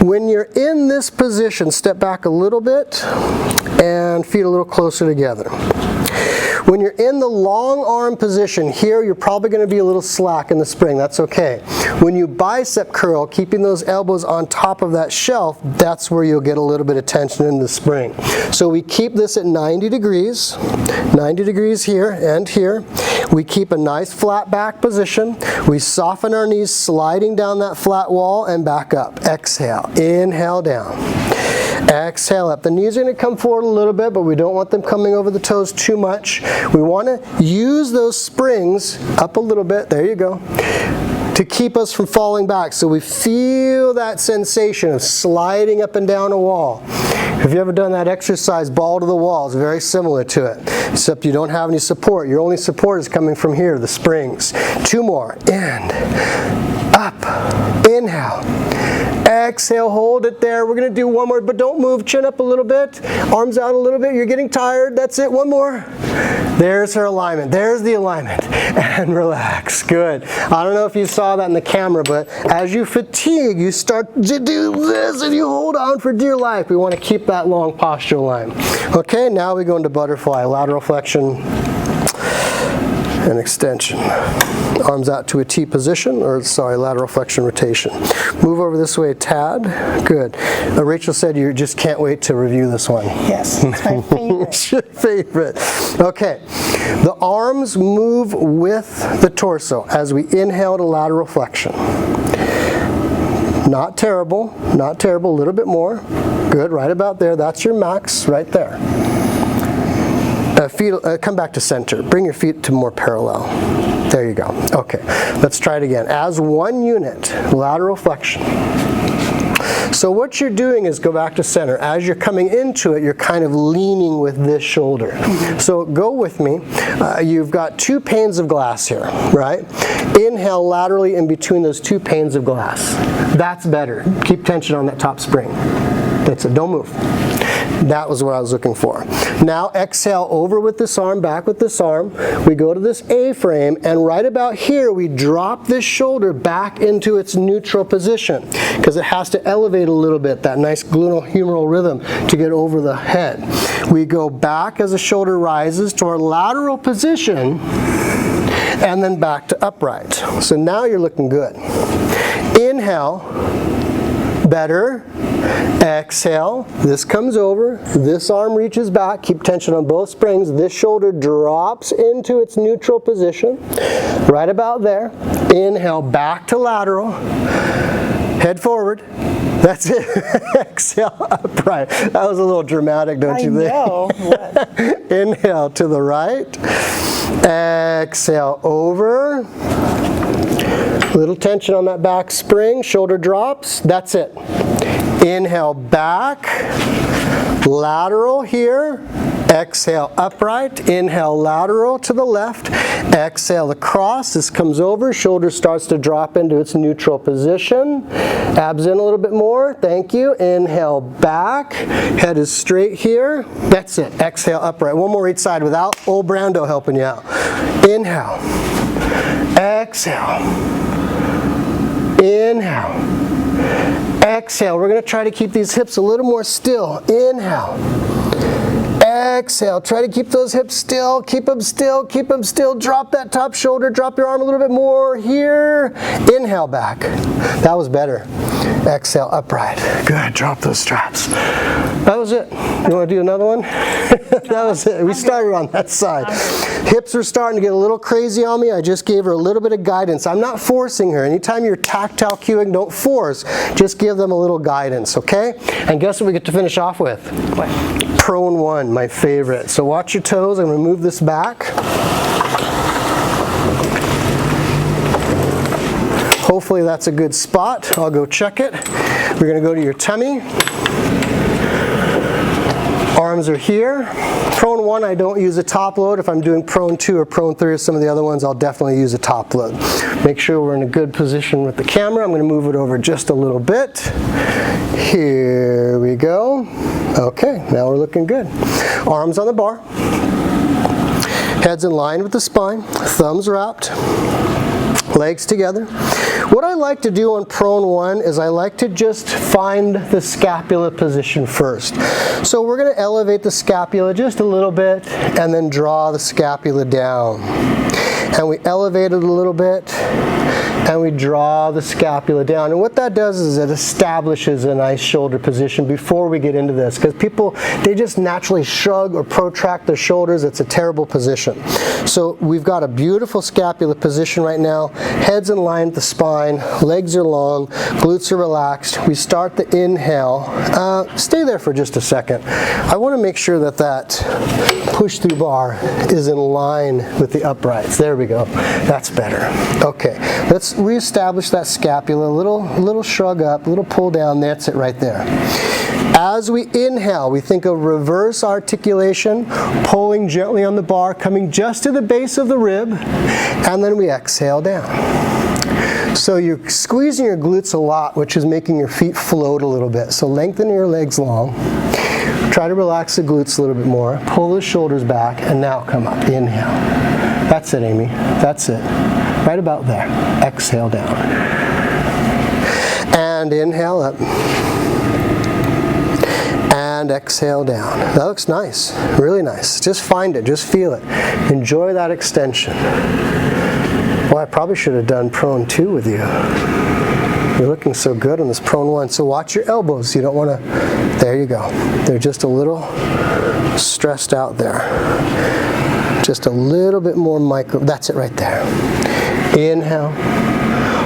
When you're in this position, step back a little bit and feet a little closer together. When you're in the long arm position, here you're probably going to be a little slack in the spring. That's okay. When you bicep curl, keeping those elbows on top of that shelf, that's where you'll get a little bit of tension in the spring. So we keep this at 90 degrees here and here. We keep a nice flat back position. We soften our knees, sliding down that flat wall and back up. Exhale, inhale down. Exhale up. The knees are going to come forward a little bit, but we don't want them coming over the toes too much. We want to use those springs up a little bit. There you go. To keep us from falling back. So we feel that sensation of sliding up and down a wall. If you ever done that exercise, ball to the wall, it's very similar to it, except you don't have any support. Your only support is coming from here, the springs. 2 more. And up. Inhale. Exhale, hold it there. We're going to do 1 more, but don't move. Chin up a little bit. Arms out a little bit. You're getting tired. That's it. 1 more. There's her alignment. There's the alignment. And relax. Good. I don't know if you saw that in the camera, but as you fatigue, you start to do this and you hold on for dear life. We want to keep that long postural line. Okay, now we go into butterfly, lateral flexion and extension. Arms out to a T position, or sorry, lateral flexion rotation. Move over this way a tad. Good. Rachel said you just can't wait to review this one. Yes, it's my favorite. It's your favorite. Okay. The arms move with the torso as we inhale to lateral flexion. Not terrible, not terrible, a little bit more. Good, right about there. That's your max right there. Feet, come back to center. Bring your feet to more parallel. There you go. Okay, let's try it again. As one unit, lateral flexion. So what you're doing is go back to center. As you're coming into it, you're kind of leaning with this shoulder. So go with me. You've got 2 panes of glass here, right? Inhale laterally in between those 2 panes of glass. That's better. Keep tension on that top spring. That's it. Don't move. That was what I was looking for. Now exhale over with this arm, back with this arm. We go to this A-frame, and right about here we drop this shoulder back into its neutral position because it has to elevate a little bit, that nice gluteal-humeral rhythm to get over the head. We go back as the shoulder rises to our lateral position and then back to upright. So now you're looking good. Inhale, better. Exhale, this comes over, this arm reaches back, keep tension on both springs, this shoulder drops into its neutral position, right about there. Inhale, back to lateral, head forward, that's it. Exhale, upright. That was a little dramatic, don't you think? I know. What? Inhale to the right, exhale over. Little tension on that back spring, shoulder drops, that's it. Inhale back, lateral here, exhale upright, inhale lateral to the left, exhale across, this comes over, shoulder starts to drop into its neutral position, abs in a little bit more, thank you, inhale back, head is straight here, that's it, exhale upright, 1 more each side without old Brando helping you out. Inhale, exhale, inhale, exhale. We're going to try to keep these hips a little more still. Inhale. Exhale. Try to keep those hips still. Keep them still. Keep them still. Drop that top shoulder. Drop your arm a little bit more here. Inhale back. That was better. Exhale upright. Good. Drop those straps. That was it. You want to do another one? That was it. We started on that side. Hips are starting to get a little crazy on me. I just gave her a little bit of guidance. I'm not forcing her. Anytime you're tactile cueing, don't force. Just give them a little guidance, okay? And guess what we get to finish off with? What? Prone 1, my favorite. So watch your toes. I'm going to move this back. Hopefully that's a good spot. I'll go check it. We're going to go to your tummy. Arms are here. Prone 1, I don't use a top load. If I'm doing prone 2 or prone 3 or some of the other ones, I'll definitely use a top load. Make sure we're in a good position with the camera. I'm going to move it over just a little bit. Here we go. Okay, now we're looking good. Arms on the bar. Head's in line with the spine. Thumbs wrapped. Legs together. What I like to do on prone 1 is I like to just find the scapula position first. So we're going to elevate the scapula just a little bit and then draw the scapula down. And we elevate it a little bit and we draw the scapula down. And what that does is it establishes a nice shoulder position before we get into this, because people, they just naturally shrug or protract their shoulders. It's a terrible position. So we've got a beautiful scapula position right now. Head's in line with the spine, legs are long, glutes are relaxed. We start the inhale. Stay there for just a second. I want to make sure that that push-through bar is in line with the uprights. There we go. That's better. Okay, let's reestablish that scapula. Little shrug up, little pull down. That's it right there. As we inhale, we think of reverse articulation, pulling gently on the bar, coming just to the base of the rib, and then we exhale down. So you're squeezing your glutes a lot, which is making your feet float a little bit. So lengthen your legs long. Try to relax the glutes a little bit more. Pull the shoulders back, and now come up. Inhale. That's it, Amy. That's it. Right about there. Exhale down. And inhale up. And exhale down. That looks nice. Really nice. Just find it. Just feel it. Enjoy that extension. Well, I probably should have done prone 2 with you. You're looking so good on this prone 1. So watch your elbows. You don't want to... There you go. They're just a little stressed out there. Just a little bit more micro. That's it right there. Inhale.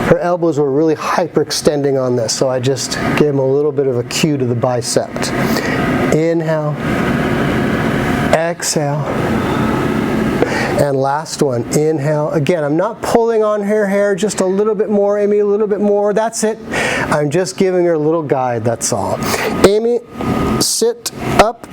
Her elbows were really hyperextending on this, so I just gave them a little bit of a cue to the bicep. Inhale. Exhale. And last one, inhale. Again, I'm not pulling on her hair, just a little bit more, Amy, a little bit more. That's it. I'm just giving her a little guide, that's all. Amy, sit up.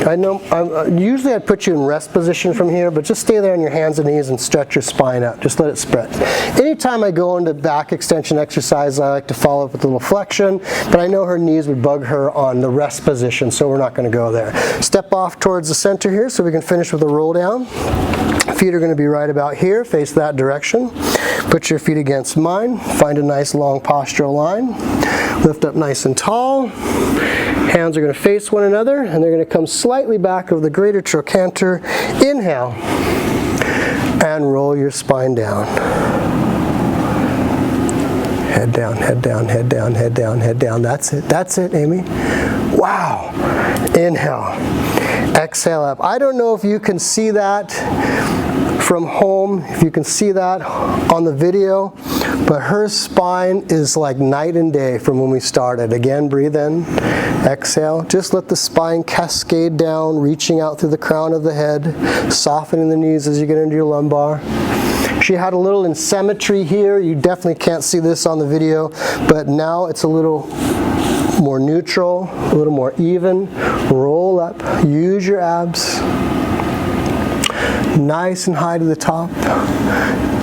I know, usually I'd put you in rest position from here, but just stay there on your hands and knees and stretch your spine out. Just let it spread. Anytime I go into back extension exercise, I like to follow up with a little flexion, but I know her knees would bug her on the rest position, so we're not going to go there. Step off towards the center here so we can finish with a roll down. Feet are going to be right about here, face that direction. Put your feet against mine. Find a nice long postural line. Lift up nice and tall. Hands are going to face one another, and they're going to come slightly back over the greater trochanter. Inhale, and roll your spine down. Head down, head down, head down, head down, head down. That's it, Amy. Wow. Inhale. Exhale up. I don't know if you can see that from home, if you can see that on the video, but her spine is like night and day from when we started. Again, breathe in, exhale. Just let the spine cascade down, reaching out through the crown of the head, softening the knees as you get into your lumbar. She had a little asymmetry here. You definitely can't see this on the video, but now it's a little more neutral, a little more even. Roll up, use your abs. Nice and high to the top.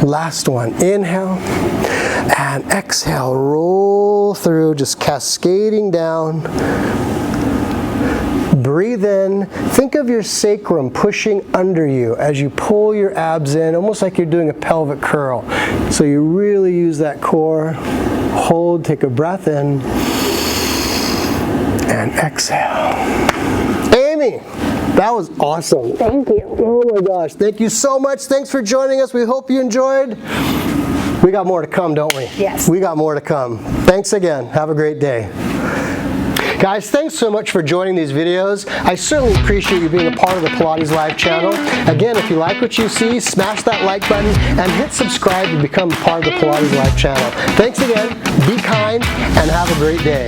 Last one, inhale and exhale, roll through, just cascading down. Breathe in. Think of your sacrum pushing under you as you pull your abs in, almost like you're doing a pelvic curl. So you really use that core. Hold, take a breath in, and exhale. Amy, that was awesome. Thank you. Oh my gosh, thank you so much. Thanks for joining us. We hope you enjoyed. We got more to come, don't we? Yes. We got more to come. Thanks again. Have a great day. Guys, thanks so much for joining these videos. I certainly appreciate you being a part of the Pilates Live channel. Again, if you like what you see, smash that like button and hit subscribe to become part of the Pilates Live channel. Thanks again, be kind, and have a great day.